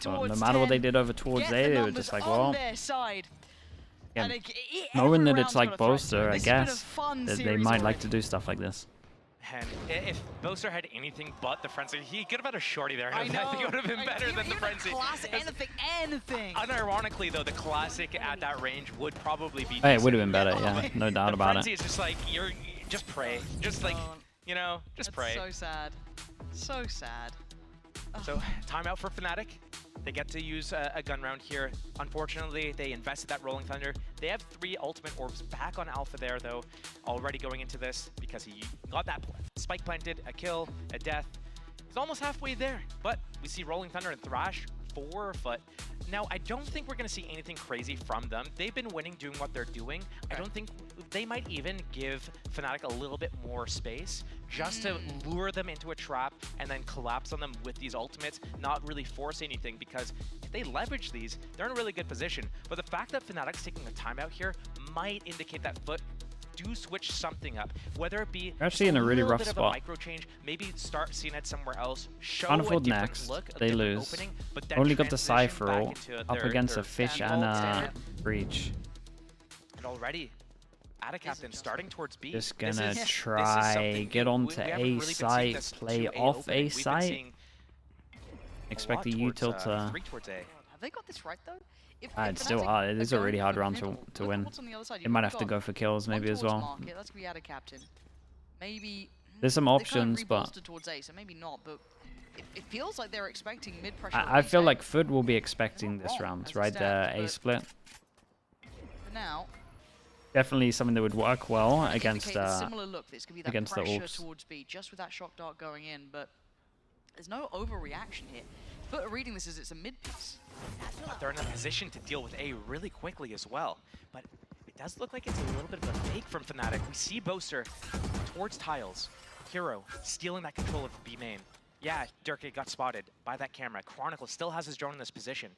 So no matter what they did over towards A, they were just like, well, yeah, knowing that it's like Boaster, I guess, that they might like to do stuff like this. And if Boaster had anything but the frenzy, he could have had a shorty there. I think it would have been better than the frenzy. Classic, anything. Unironically, though, the classic at that range would probably be. Hey, it would have been better, yeah, no doubt about it. The frenzy is just like just pray, just like just pray. So sad, so sad. So timeout for Fnatic. They get to use a gun round here. Unfortunately, they invested that Rolling Thunder. They have 3 ultimate orbs back on Alpha there, though, already going into this because he got that spike planted, a kill, a death. He's almost halfway there, but we see Rolling Thunder and Thrash for FUT. Now, I don't think we're going to see anything crazy from them. They've been winning doing what they're doing. I don't think they might even give Fnatic a little bit more space just to lure them into a trap and then collapse on them with these ultimates, not really force anything, because if they leverage these, they're in a really good position. But the fact that Fnatic's taking a timeout here might indicate that FUT do switch something up, whether it be actually in a really rough spot. Micro change, maybe start CNED somewhere else, show Unfold next, look, they lose. Opening, but then only got the Cypher ult up against a Fish and a Breach. And already, Ada Captain starting towards B. Just gonna try get onto A site, play off A site. Expect the util to. Have they got this right though? It's still hard. It is a really hard round to win. It might have to go for kills maybe as well. That's gonna be Ada Captain. Maybe there's some options, but towards A, so maybe not. But it feels like they're expecting mid pressure. I feel like FUT will be expecting this round, right? The A split. For now, definitely something that would work well against against the Orcs. Towards B, just with that shock dart going in, but there's no overreaction here. FUT are reading this as it's a mid piece. But they're in a position to deal with A really quickly as well. But it does look like it's a little bit of a fake from Fnatic. We see Boaster towards tiles. Hero stealing that control of B main. Yeah, Durkee got spotted by that camera. Chronicle still has his drone in this position.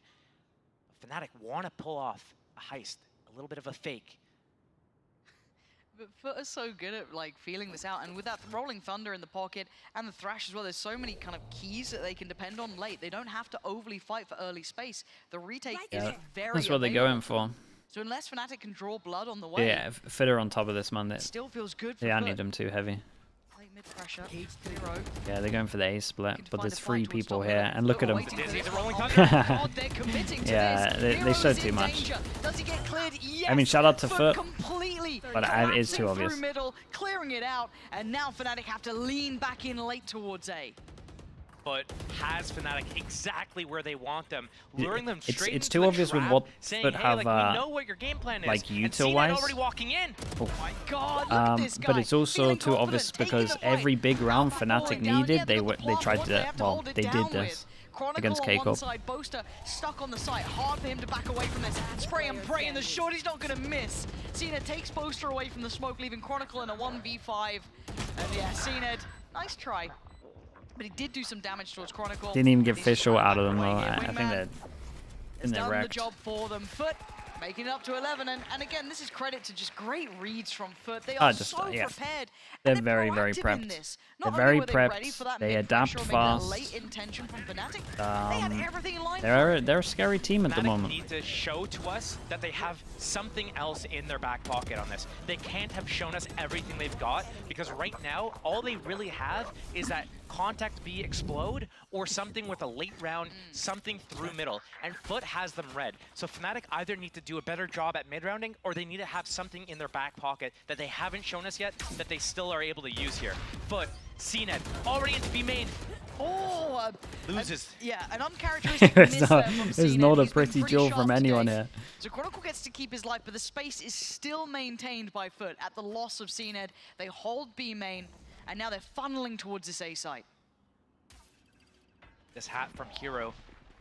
Fnatic want to pull off a heist, a little bit of a fake. But FUT are so good at like feeling this out, and with that Rolling Thunder in the pocket and the Thrash as well, there's so many kind of keys that they can depend on late. They don't have to overly fight for early space. The retake is very That's what they're going for. So unless Fnatic can draw blood on the way, yeah, FUT are on top of this man. It still feels good for Yeah, I FUT. need them too heavy. Mid pressure. Hero. Yeah, they're going for the A split, but there's 3 people here, and look at them. Yeah, they showed too much. Does he get cleared? Yes, I mean, shout out to FUT, completely but it is too obvious. Middle, clearing it out, and now Fnatic have to lean back in late towards A. But has Fnatic exactly where they want them, luring them straight it's into too the obvious trap, with what saying, FUT hey, have, like, we know what your game plan is. like and util-wise. already walking in. Oh my God, look at this guy. But it's also too obvious because every big round Fnatic needed, they tried to, well, they did this against Chronicle on one Keiko. side, Boaster stuck on the site. Hard for him to back away from this. Spray and pray, and the shorty's not going to miss. CNED takes Boaster away from the smoke, leaving Chronicle in a 1v5. And yeah, CNED, nice try. But he did do some damage towards Chronicle. Didn't even get Fischl out of them though. I think they're done wrecked. the job for them. FUT making it up to 11, and again, this is credit to just great reads from FUT. They are so prepared. They're and very, very prepped. They're very prepped. They adapt fast. Late intention from Fnatic. They had everything in line. They're a scary team at the Fnatic moment. need to show to us that they have something else in their back pocket on this. They can't have shown us everything they've got, because right now, all they really have is that contact B explode or something with a late round, something through middle. And FUT has them red. So Fnatic either need to do a better job at mid-rounding, or they need to have something in their back pocket that they haven't shown us yet that they still are able to use here. FUT, CNED, already into B main. Oh, loses. Yeah, an uncharacteristic miss there from CNED. It's not a He's been pretty pretty duel sharp from anyone today. here. So Chronicle gets to keep his life, but the space is still maintained by FUT at the loss of CNED. They hold B main, and now they're funneling towards this A site. This hat from Hero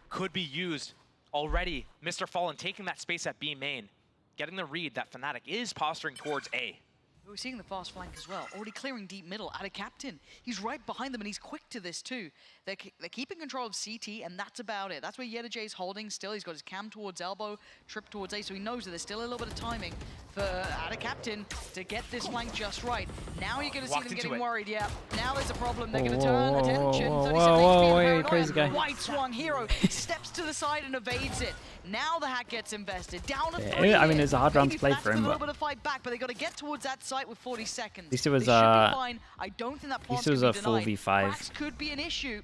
could be used already. Mr. Fallen taking that space at B main, getting the read that Fnatic is posturing towards A. We're seeing the fast flank as well, already clearing deep middle at a captain. He's right behind them, and he's quick to this too. They're keeping control of CT, and that's about it. That's where Yedajay's holding still. He's got his cam towards elbow, trip towards A, so he knows that there's still a little bit of timing for at a captain to get this flank just right. Now you're going to see them getting worried. Yeah, now there's a problem. They're going to turn attention. Whoa, crazy guy. White swung Hero steps to the side and evades it. Now the hack gets invested. Down to 3. I mean, it's a hard round to play for him, a little bit of fight back, but they got to get towards that site with 40 seconds. At least it was I don't think that at least it was a 4v5. Cracks could be an issue.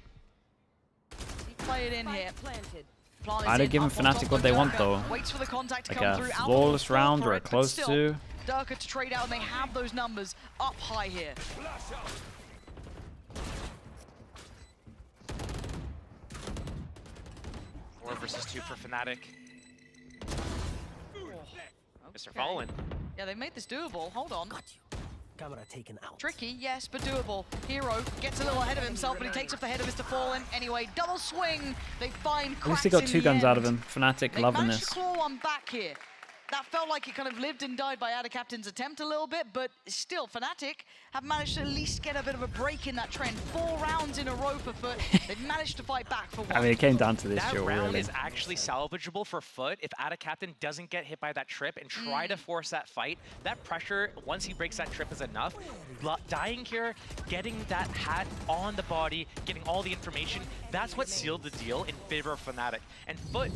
Play it in here. I'd have given Fnatic what they want though. Waits for the contact to like come a through. flawless round or a close to. Durka to trade out, and they have those numbers up high here. 4 versus 2 for Fnatic. Mr. Okay. Fallen. Yeah, they made this doable. Hold on. Camera taken out. Tricky, yes, but doable. Hero gets a little ahead of himself, but he takes off the head of Mr. Fallen. Anyway, double swing. They find cracks. At least they got 2 guns end. out of him. Fnatic loving managed this. to claw one back here. That felt like it kind of lived and died by Ada Captain's attempt a little bit, but still, Fnatic have managed to at least get a bit of a break in that trend. 4 rounds in a row for FUT. They've managed to fight back for 1. I mean, it came down to this That duel, round really. is actually salvageable for FUT if Ada Captain doesn't get hit by that trip and try to force that fight. That pressure, once he breaks that trip, is enough. Dying here, getting that hat on the body, getting all the information, that's what sealed the deal in favor of Fnatic. And FUT,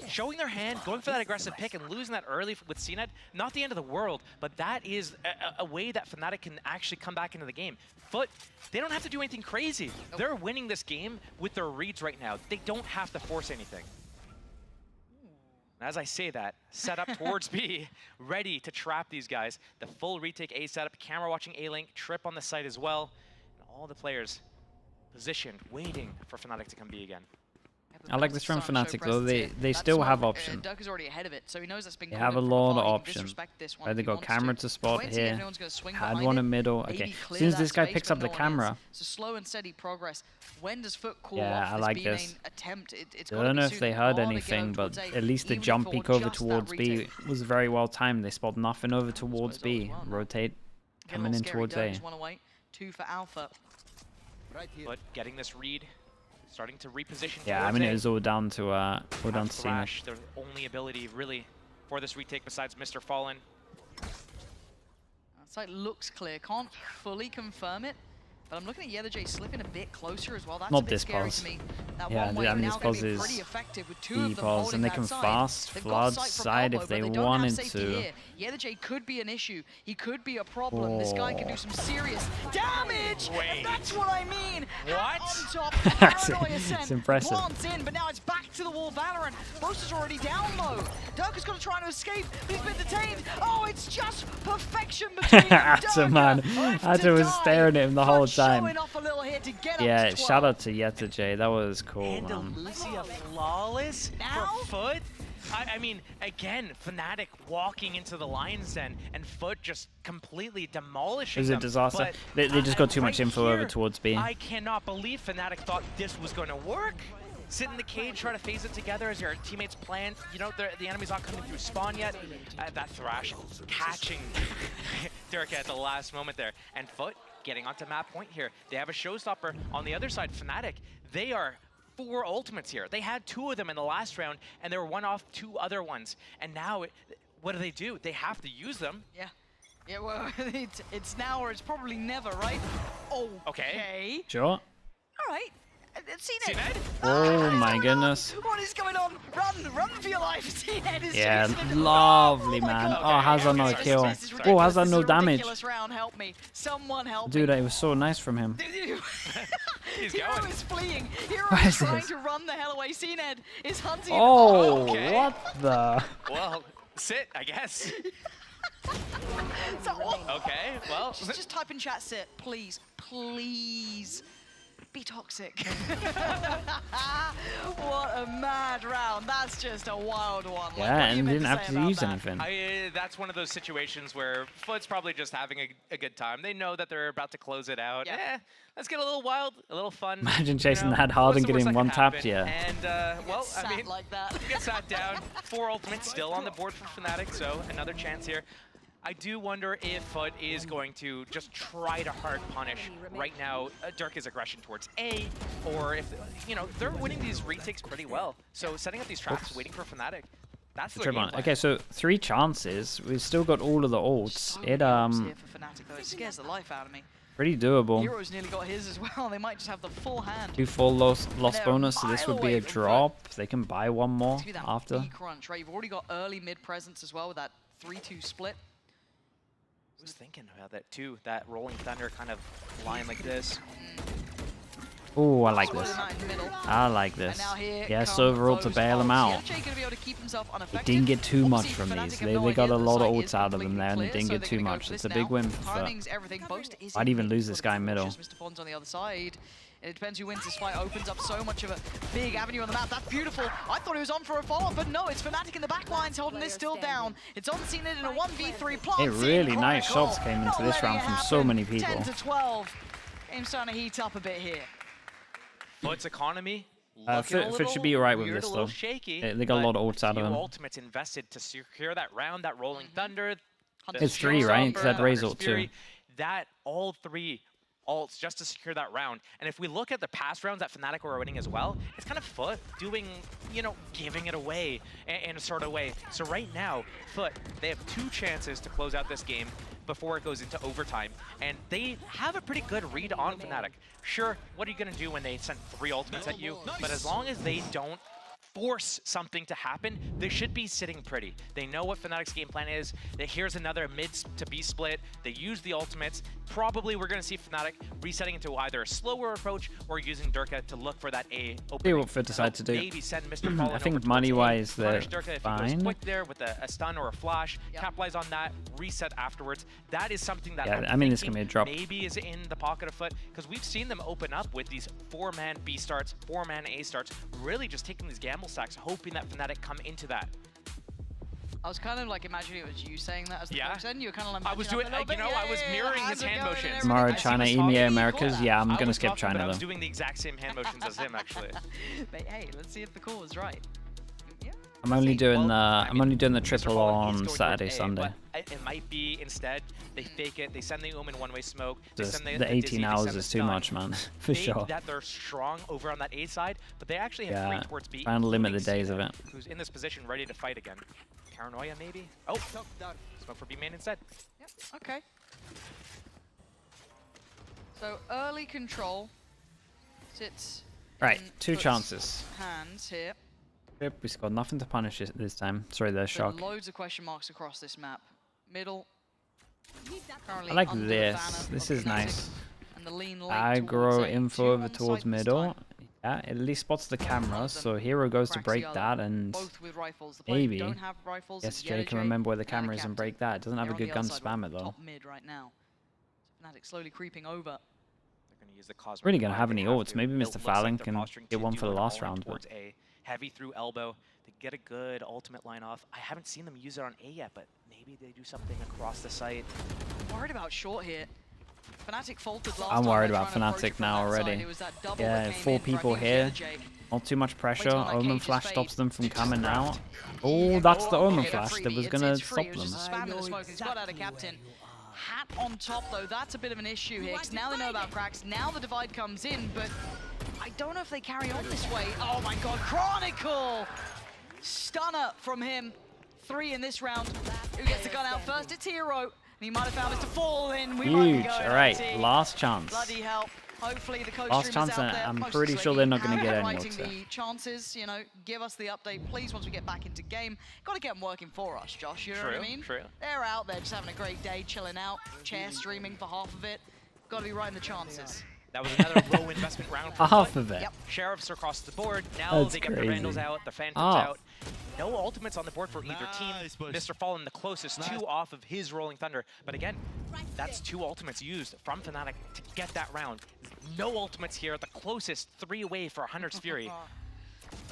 showing their hand, going for that aggressive pick and losing that early with CNED, not the end of the world, but that is a way that Fnatic can actually come back into the game. FUT, they don't have to do anything crazy. They're winning this game with their reads right now. They don't have to force anything. And as I say that, set up towards B, ready to trap these guys. The full retake A setup, camera watching A-Link, trip on the site as well. And all the players positioned, waiting for Fnatic to come B again. I like this from Fnatic though. They still have options. Duck is already ahead of it, so he knows that's been. They have a lot of options. They got camera to spot here. Had one in middle. Okay, as soon as this guy picks up the camera. So slow and steady progress. When does FUT call yeah, off I this like B this. main attempt? It's I don't know if they heard anything, but at least the jump peek over towards B was very well timed. They spot nothing over towards B. Rotate, coming in towards A. 2 for Alpha. But getting this read, starting to reposition. Yeah, I mean, it was all down to Thrash, their only ability really for this retake besides Mr. Fallen. That site looks clear. Can't fully confirm it. But I'm looking at EMEA slipping a bit closer as well. That's Not a bit this scary pause. to me. That Yeah, one way I mean, now this gonna pause be is pretty effective with two of them pause, holding and they that can side. fast They've flood got sight from side elbow, if they but don't wanted have safety to. here. EMEA could be an issue. He could be a problem. This guy can do some serious damage. Wait. And that's what I mean. What? On top, That's Paranoia Ascent it's impressive. plants in, but now it's back to the wall. Valorant. Broster's already down low. Durka's got to try to escape, but he's been detained. Oh, it's just perfection between them. Atta, man. Atta was staring at him the whole time. Showing off a little here to get Yeah, up to 12. shout out to Yeta, that was cool, man. Andalusia flawless Now? for FUT? I mean, again, Fnatic walking into the Lion's Den and FUT just completely demolishing It was a them. disaster. But, They just got too much right info over here, towards B. I cannot believe Fnatic thought this was going to work. Sit in the cage, try to phase it together as your teammates plan. You know, the enemy's not coming through spawn yet. That Thrash catching Dirk at the last moment there. And FUT getting onto map point here. They have a showstopper on the other side. Fnatic, they are 4 ultimates here. They had 2 of them in the last round, and they were one off 2 other ones. And now, what do? They have to use them. Yeah. Yeah, well, it's now or it's probably never, right? Okay. Sure. All right. CNED. CNED? Oh my goodness. What is going on? Run for your life. CNED is Yeah, chasing him. lovely, Oh my man. God. Oh, how's that not a kill? This is Oh, ridiculous. how's that This no is a damage? ridiculous round. Help me. Someone help Dude, me. it was so nice from him. He's Hero going. is fleeing. Hero What is is trying this? to run the hell away. CNED is hunting him. Oh, Okay. what the? Well, sit, I guess. So, oh, Okay, well. just type in chat sit, please. Please. Be toxic. What a mad round. That's just a wild one. Like, Yeah, what are you and meant didn't have say to about use that? anything. That's one of those situations where FUT's probably just having a good time. They know that they're about to close it out. Yeah. Let's get a little wild, a little fun. Imagine chasing you know, that hard what's and the worst getting that can one-tapped, happen? yeah. And, well, I Sat mean, like that. get sat down. 4 ultimates still on the board for Fnatic, so another chance here. I do wonder if FUT is going to just try to hard punish right now Dirk's aggression towards A, or if, you know, they're winning these retakes pretty well. So setting up these traps, waiting for Fnatic, that's the game plan. Okay, so 3 chances. We've still got all of the ults. So It many ults here for Fnatic, though. It scares the life out of me. pretty doable. Hero's nearly got his as well. They might just have the full hand. 2 full loss They're bonus, so a this mile would be away a from drop. They can buy one more It's gonna be that after. B crunch, right? You've already got early mid presence as well with that 3-2 split. I was thinking about that too, that Rolling Thunder kind of line like this. Oh, I like this. Splitting that in the middle. I like And this. now here Yes, come overall to those bail him ults. out. Yelchay gonna be able to keep himself It unaffected. didn't get too much Obviously, from Fnatic these. have They no got idea a that lot the of site ults is out of them completely there, and it clear, didn't so get they're too gonna go much. for It's this a big now. win for FUT. Timing's everything. Boast is I'd in even mid. lose this guy middle. Mr. Pond's on the other side. It depends who wins this fight. Opens up so much of a big avenue on the map. That's beautiful. I thought he was on for a follow-up, but no, it's Fnatic in the back lines holding this still down. It's on CNED in a 1v3. Hey, really nice shots came into this round from so many people. 10 to 12. Game's starting to heat up a bit here. FUT's economy. FUT should be alright with weird, this, a little though. shaky, They got a lot of ults out of few them. ultimates invested to secure that round, that Rolling Thunder. the It's 3, right? 'Cause Showstopper, that Raze Hunter's ult too. Fury, that all 3 ults just to secure that round. And if we look at the past rounds that Fnatic were winning as well, it's kind of FUT doing, you know, giving it away in a sort of way. So right now, FUT, they have 2 chances to close out this game before it goes into overtime. And they have a pretty good read on Fnatic. Sure, what are you going to do when they send 3 ultimates at you? But as long as they don't force something to happen, they should be sitting pretty. They know what Fnatic's game plan is. Here's another mid to B split. They use the ultimates. Probably we're going to see Fnatic resetting into either a slower approach or using Durka to look for that A opening. See what FUT decide to do. Maybe send Mr. Fallen I think over money-wise, they're punish Durka if he fine. goes quick there with a stun or a flash. Yep. Capitalize on that, reset afterwards. That is something that Yeah, I'm I mean, it's thinking gonna be a drop. maybe is in the pocket of FUT, because we've seen them open up with these 4-man B starts, 4-man A starts, really just taking these gamble stacks, hoping that Fnatic come into that. I was kind of like imagining it was you saying that as the Yeah. person. You were kind of like I was matching doing, up a little you know, bit. I was Yeah, mirroring how's his it hand going and motions. everything. Mara, I see China, what's EMEA, talking. Americas. Yeah, I'm I gonna was skip talking, but China I was though. doing the exact same hand motions as him, actually. But hey, let's see if the call was right. Yeah. I'm only doing Well, I I'm mean, only doing the Mr. triple Fallen is on going towards Saturday, A, Sunday. but It might be instead they fake it, they send the Omen one-way smoke. Just the 18 hours is too much, man, for sure. That they're strong over on that A side, but they actually have 3 towards B. Trying to limit the days of it. Who's in this position, ready to fight again? Paranoia, maybe? Oh, smoke for B main instead. Yep. Okay. So early control sits. Right, 2 chances. Hands here. Yep, we scored nothing to punish it this time. Sorry, the shock. Loads of question marks across this map. Middle. I like this. This is nice. And the lean aggro info over towards middle. Yeah, it at least spots the camera, so Hero goes to break that, and maybe Jay can remember where the camera is and break that. It doesn't have a good gun to spam it though. Mid right now. Fnatic slowly creeping over. Really gonna have any ults. Maybe Mr. Fallon can get one for the last round. But heavy through elbow to get a good ultimate line off. I haven't seen them use it on A yet, but maybe they do something across the site. I'm worried about short here. Fnatic faltered last I'm time. worried about Fnatic now already. Yeah, 4 people here. Not too much pressure. Omen Flash stops them from coming out. Oh, that's the Omen Flash that was gonna stop them. He's got out a captain. Hat on top though, that's a bit of an issue here, because now they know about cracks, now the divide comes in, but I don't know if they carry on this way. Oh my god, Chronicle! Stunner from him. 3 in this round. Who gets the gun out first? It's Hero. And he might have found Mr. Fallen. Huge, alright, last chance. Bloody hell. Hopefully the coach last chance, out there. I'm pretty sure they're not going to get any writing looks the chances, you know, give us the update, please, once we get back into game. Got to get them working for us, Josh, you know what I mean? True. They're out there just having a great day, chilling out, chair streaming for half of it. Got to be writing the chances. That was another low investment round for half of it. Yep. Sheriffs are across the board. Now That's they get crazy. the Vandals out, the Phantoms out. No ultimates on the board for either team. Mr. Fallen the closest, 2 off of his Rolling Thunder. But again, that's 2 ultimates used from Fnatic to get that round. No ultimates here, the closest 3 away for 100's Fury.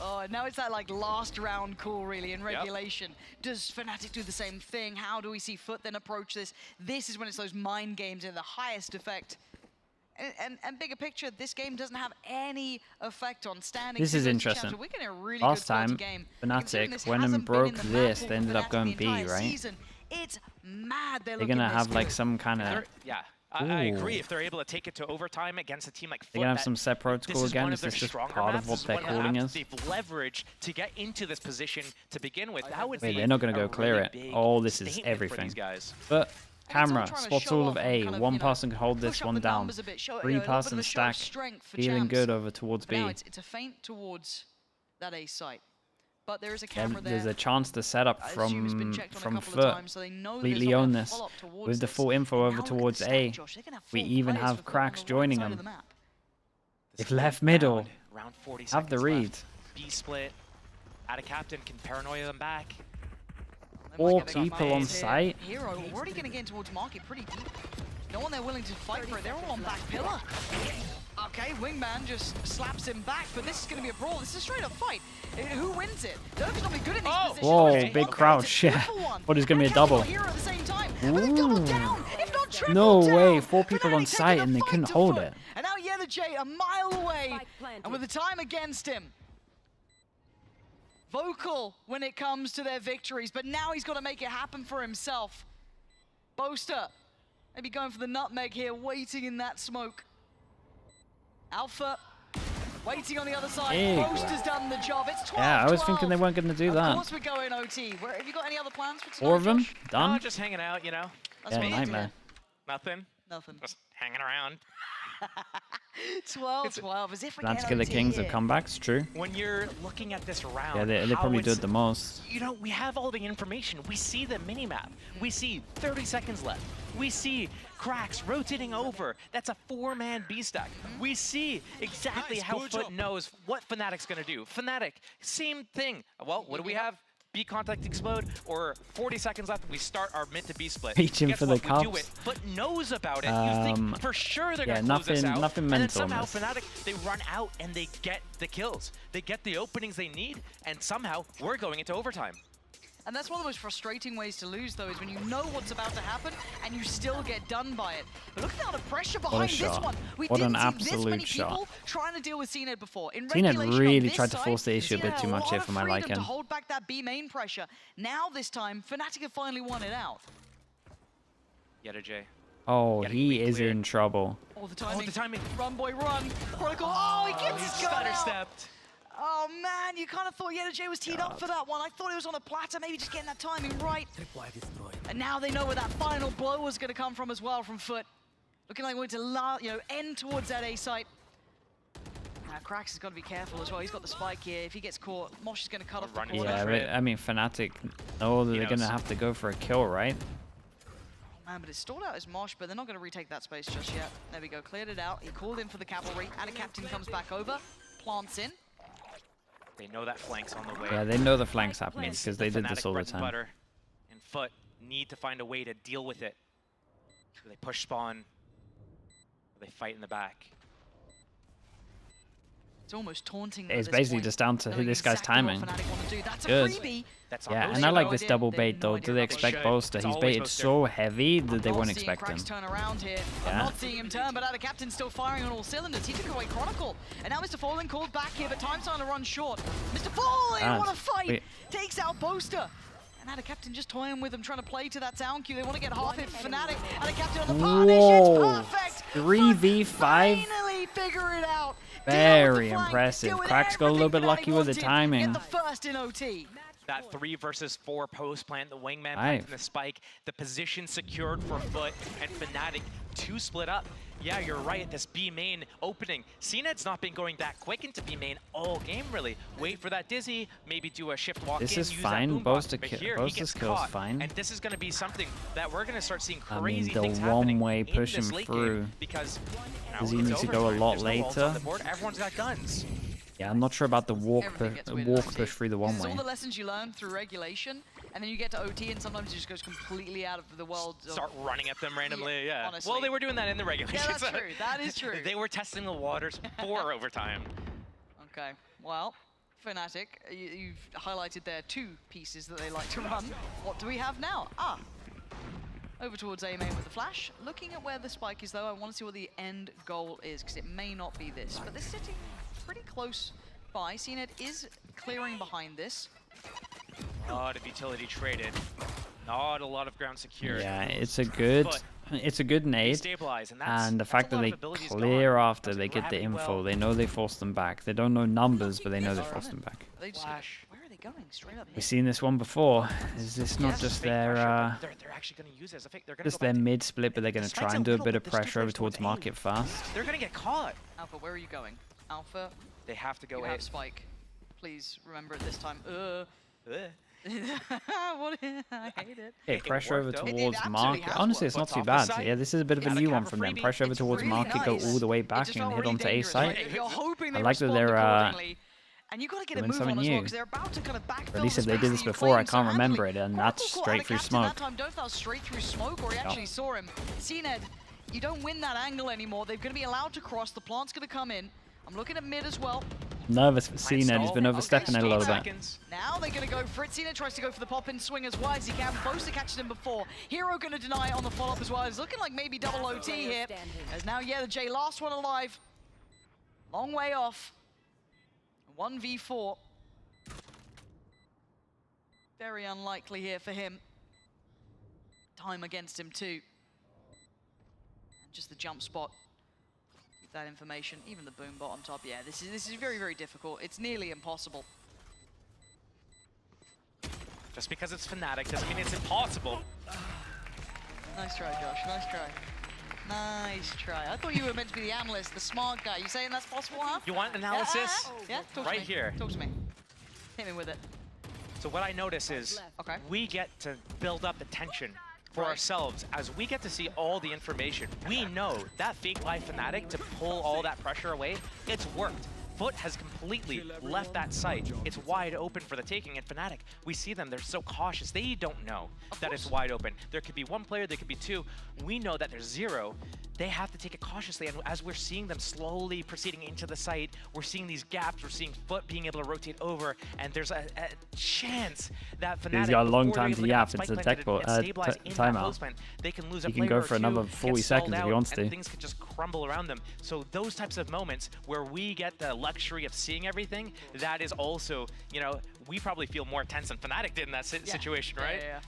Oh, now it's that like last round call really in regulation. Does Fnatic do the same thing? How do we see FUT then approach this? This is when it's those mind games in the highest effect. And bigger picture, this game doesn't have any effect on standing. This is interesting. We're getting a really Last good time, game. Fnatic, when it broke this, they ended up going B, right? It's mad. They're gonna have like some kind of. Yeah. I agree. If they're able to take it to overtime against a team like FUT, they're gonna have some set protocol again. Is this just part of what they're calling us? They've leveraged to get into this position to begin with. That would be they're not gonna go clear it. Oh, this is everything. But camera spots all of A. One person can hold this one down. 3-person stack. Feeling good over towards B. It's a feint towards that A site. But there is a camera there. There's a chance to set up from FUT. Completely own this. With the full info over towards A. We even have cracks joining them. If left middle, have the read. B split. Add a captain, can paranoia them back. 4 people on site. Hero already going to get in towards market pretty deep. No one there willing to fight for it. They're all on back pillar. Okay, Wingman just slaps him back, but this is going to be a brawl. This is a straight up fight. Who wins it? Dirk's not be good in these positions. Whoa, big crouch. Yeah. What is going to be a double? Ooh. No way. 4 people on site and they couldn't hold it. And now EMEA a mile away. And with the time against him. Vocal when it comes to their victories, but now he's got to make it happen for himself. Boaster, maybe going for the nutmeg here, waiting in that smoke. Alpha, waiting on the other side. Boaster's done the job. It's 12-12. Yeah, I was thinking they weren't going to do that. Of course we go in OT. Have you got any other plans for tonight, 4 of them? Josh? Done? Just hanging out, you know. That's yeah, nightmare. Nothing? Nothing. Just hanging around. 12-12, as if we That's the Kings have comebacks, true. When you're looking at this round, yeah, they probably do it the most. You know, we have all the information. We see the minimap. We see 30 seconds left. We see cracks rotating over. That's a 4-man B stack. We see exactly how FUT knows what Fnatic's gonna do. Fnatic, same thing. Well, what do we have? B contact explode, or 40 seconds left, we start our mid to B split. Reaching for the cups. We do it, but knows about it. You think for sure they're gonna close this out. Nothing mental. And then somehow Fnatic, they run out and they get the kills. They get the openings they need, and somehow we're going into overtime. And that's one of the most frustrating ways to lose, though, is when you know what's about to happen and you still get done by it. But look at the pressure behind this one. We didn't see this many people trying to deal with CNED before. CNED really tried to force the issue a bit too much here for my liking. To hold back that B main pressure. Now this time, Fnatic have finally won it out. EMEA. Oh, he is in trouble. Oh, the timing. Oh, the timing. Run, boy, run. Chronicle. Oh, he gets his gun out. Stepped. Oh, man, you kind of thought EMEA was teed up for that one. I thought it was on a platter, maybe just getting that timing right. And now they know where that final blow was going to come from as well from FUT. Looking like we're going to end towards that A site. Now, Krax has got to be careful as well. He's got the spike here. If he gets caught, Mosh is going to cut off the corner. Yeah, but, I mean, Fnatic know that they're going to have to go for a kill, right? Oh, man, but it's stalled out as Mosh, but they're not going to retake that space just yet. There we go, cleared it out. He called in for the cavalry, and a captain comes back over, plants in. They know that flank's on the way. Yeah, they know the flank's happening because they did this all the time. Butter and FUT need to find a way to deal with it. Do they push spawn? Or they fight in the back? It's almost taunting. It's basically just down to this guy's timing. Good. Yeah, and I like this double bait though. Do they expect Bolster? He's baited so heavy that they won't expect him. Turn around here. Yeah. I'm not seeing him turn, but the captain's still firing on all cylinders. He took away Chronicle, and now Mr. Fallen called back here, but time's starting to run short. Mr. Fallen, what a fight! Takes out Bolster. And the captain just toying with him, trying to play to that sound cue. They want to get half hit Fnatic, and the captain on the punish. It's perfect. 3v5. Finally figure it out. Very impressive. Krax got a little bit lucky with the timing. Get the first in OT. That 3 versus 4 post plant, the wingman planting the spike, the position secured for FUT, and Fnatic 2 split up. Yeah, you're right, this B main opening. CNED's not been going that quick into B main all game, really. Wait for that Dizzy, maybe do a shift walk this in, is use fine. that Bosta's kill's fine. And this is going to be something that we're going to start seeing crazy the things one way happening push in this him late through. game because Does he need to go a lot later? Everyone's got guns. Yeah, I'm not sure about the walk push through the one This is way. all the lessons you learn through regulation, and then you get to OT, and sometimes it just goes completely out of the world. Start running at them randomly, yeah. Honestly. Well, they were doing that in the regulation. Yeah, that's true. That is true. They were testing the waters for overtime. Okay, well, Fnatic, you've highlighted their 2 pieces that they like to run. What do we have now? Over towards A main with the flash. Looking at where the spike is, though, I want to see what the end goal is, because it may not be this. But they're sitting pretty close by. CNED is clearing behind this. A lot of utility traded. Not a lot of ground secured. Yeah, it's a good nade. And the fact that they clear after they get the info, they know they force them back. They don't know numbers, but they know they force them back. They just, where are they going? Straight up here. We've seen this one before. Is this not just their they're actually going to use it as a fake. They're just their mid split, but they're going to try and do a bit of pressure over towards market fast? They're going to get caught. Alpha, where are you going? Alpha, they have to go you have spike. Please remember it this time. What? I hate it. Okay, pressure over towards market. Honestly, it's not too bad. Yeah, this is a bit of a new one from them. Pressure over towards market, go all the way back and hit onto A site. I like that they're and you got to get a doing move something on as well, new. because they're about to kind of backfill. At least if they did this before, I can't remember it, and that's straight through smoke. That time, don't know if that was straight through smoke or he actually saw him. CNED, you don't win that angle anymore. They're going to be allowed to cross. The plant's going to come in. I'm looking at mid as well. Nervous for CNED. He's been overstepping it a little bit. Now they're going to go for it. CNED tries to go for the pop-in swing as wide as he can. Boaster catches him before. Hero going to deny it on the follow-up as well. It's looking like maybe double OT here. As now, yeah, the J last one alive. Long way off. 1v4. Very unlikely here for him. Time against him too. And just the jump spot. Keep that information. Even the boom bot on top. Yeah, this is very, very difficult. It's nearly impossible. Just because it's Fnatic doesn't mean it's impossible. Nice try, Josh. Nice try. Nice try. I thought you were meant to be the analyst, the smart guy. You saying that's possible, huh? You want analysis? Yeah, talk to right me. Here. Talk to me. Hit me with it. So what I notice is we get to build up the tension for ourselves as we get to see all the information. We know that fake life Fnatic to pull all that pressure away, it's worked. FUT has completely left that site. It's wide open for the taking, and Fnatic, we see them, they're so cautious. They don't know that it's wide open. There could be 1 player, there could be 2. We know that there's 0. They have to take it cautiously, and as we're seeing them slowly proceeding into the site, we're seeing these gaps, we're seeing FUT being able to rotate over, and there's a chance that Fnatic, he's got a long time to yap. It's a tech timeout. They can lose he can go for another 40 seconds if he wants to. And things could just crumble around them. So those types of moments where we get the luxury of seeing everything, that is also, you know, we probably feel more tense than Fnatic did in that situation, right? Yeah.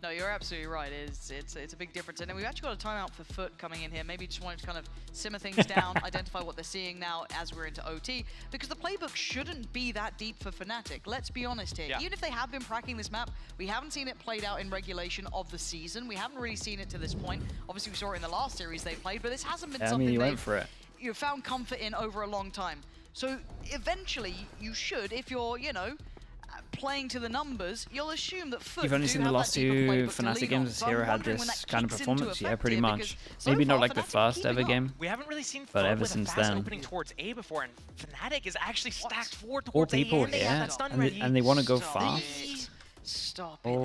No, you're absolutely right. It's a big difference. And then we've actually got a timeout for FUT coming in here. Maybe just wanted to kind of simmer things down, identify what they're seeing now as we're into OT. Because the playbook shouldn't be that deep for Fnatic. Let's be honest here. Yeah. Even if they have been practicing this map, we haven't seen it played out in regulation of the season. We haven't really seen it to this point. Obviously, we saw it in the last series they played, but this hasn't been something you went for it. You found comfort in over a long time. So eventually, you should, if you're, you know, playing to the numbers, you'll assume that FUT. You've only seen the last two Fnatic games. So Hero had this kind of performance, yeah, pretty much. Maybe not like the first ever game. We haven't really seen but ever since then. Opening towards A before, and Fnatic is actually stacked forward towards A. People here, and they want to go fast. Stop it. Oh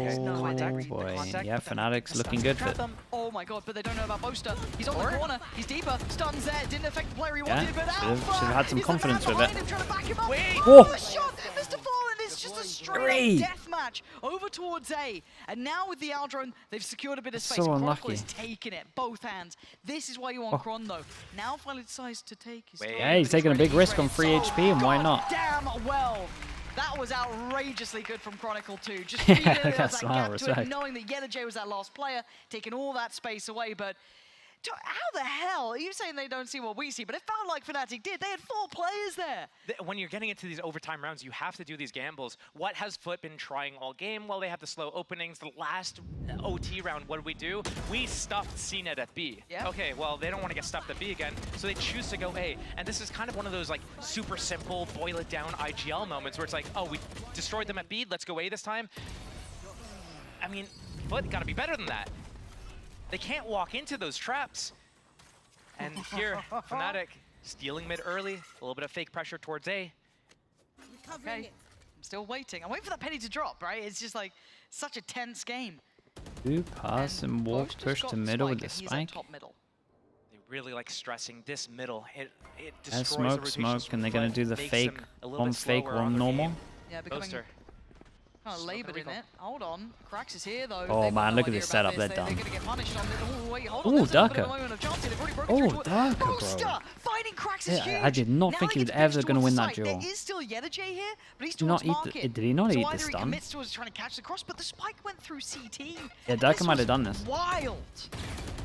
boy, yeah, Fnatic's looking good for them. Oh my god, but they don't know about Boaster. He's on the corner, he's deeper, stuns there, didn't affect the player he wanted, but Alpha! Should have had some confidence with it. Whoa! The shot, Mr. Fallen, it's just a straight death match over towards A. And now with the Aldrone, they've secured a bit of space. So Chronicle is taking it, both hands. This is why you want Chron though. Now finally decides to take his yeah, he's taking a big risk on free HP, and why not? Damn well. That was outrageously good from Chronicle too. Just feeding that gap to it, knowing that Yellowjay was that last player, taking all that space away. But how the hell are you saying they don't see what we see? But it felt like Fnatic did. They had 4 players there. When you're getting into these overtime rounds, you have to do these gambles. What has FUT been trying all game? Well, they have the slow openings. The last OT round, what did we do? We stuffed CNET at B. Yeah. Okay, well, they don't want to get stuffed at B again, so they choose to go A. And this is kind of one of those like super simple, boil it down IGL moments where it's like, oh, we destroyed them at B, let's go A this time. I mean, FUT gotta be better than that. They can't walk into those traps. And here, Fnatic stealing mid early, a little bit of fake pressure towards A. Okay, I'm still waiting. I'm waiting for that penny to drop, right? It's just like such a tense game. Do pass and walk, push to middle with the spike. Top middle. They really like stressing this middle. It destroys the smoke, and they're gonna do the fake, one normal. Yeah, becoming kind of labored in it. Hold on. Krax is here though. Oh man, look at this setup. They're done. They're gonna get punished on it. Oh, wait, hold on. Oh, Darker. Oh, Darker, bro. Fighting Krax is huge. I did not think he was ever gonna win that duel. There is still Yellowjay here, but he's towards market. Did he not eat the stun? stun? He commits towards trying to catch the cross, but the spike went through CT. Yeah, Darker might have done this. Wild.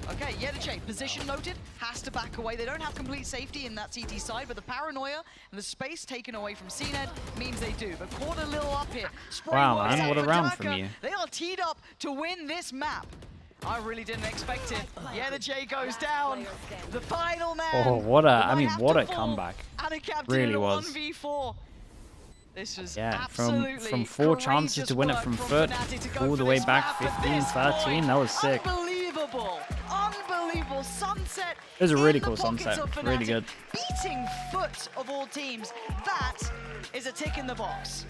Okay, Yellowjay, position noted, has to back away. They don't have complete safety in that CT side, but the paranoia and the space taken away from CNED means they do. But caught a little up here. Wow, man, what a round from you. They are teed up to win this map. I really didn't expect it. Yellowjay goes down. The final man. Oh, what a comeback. Really was. 1v4. This was from 4 chances to win it from FUT all the way back 15-13. That was sick. Unbelievable sunset. It was a really cool sunset. Really good. Beating FUT of all teams. That is a tick in the box.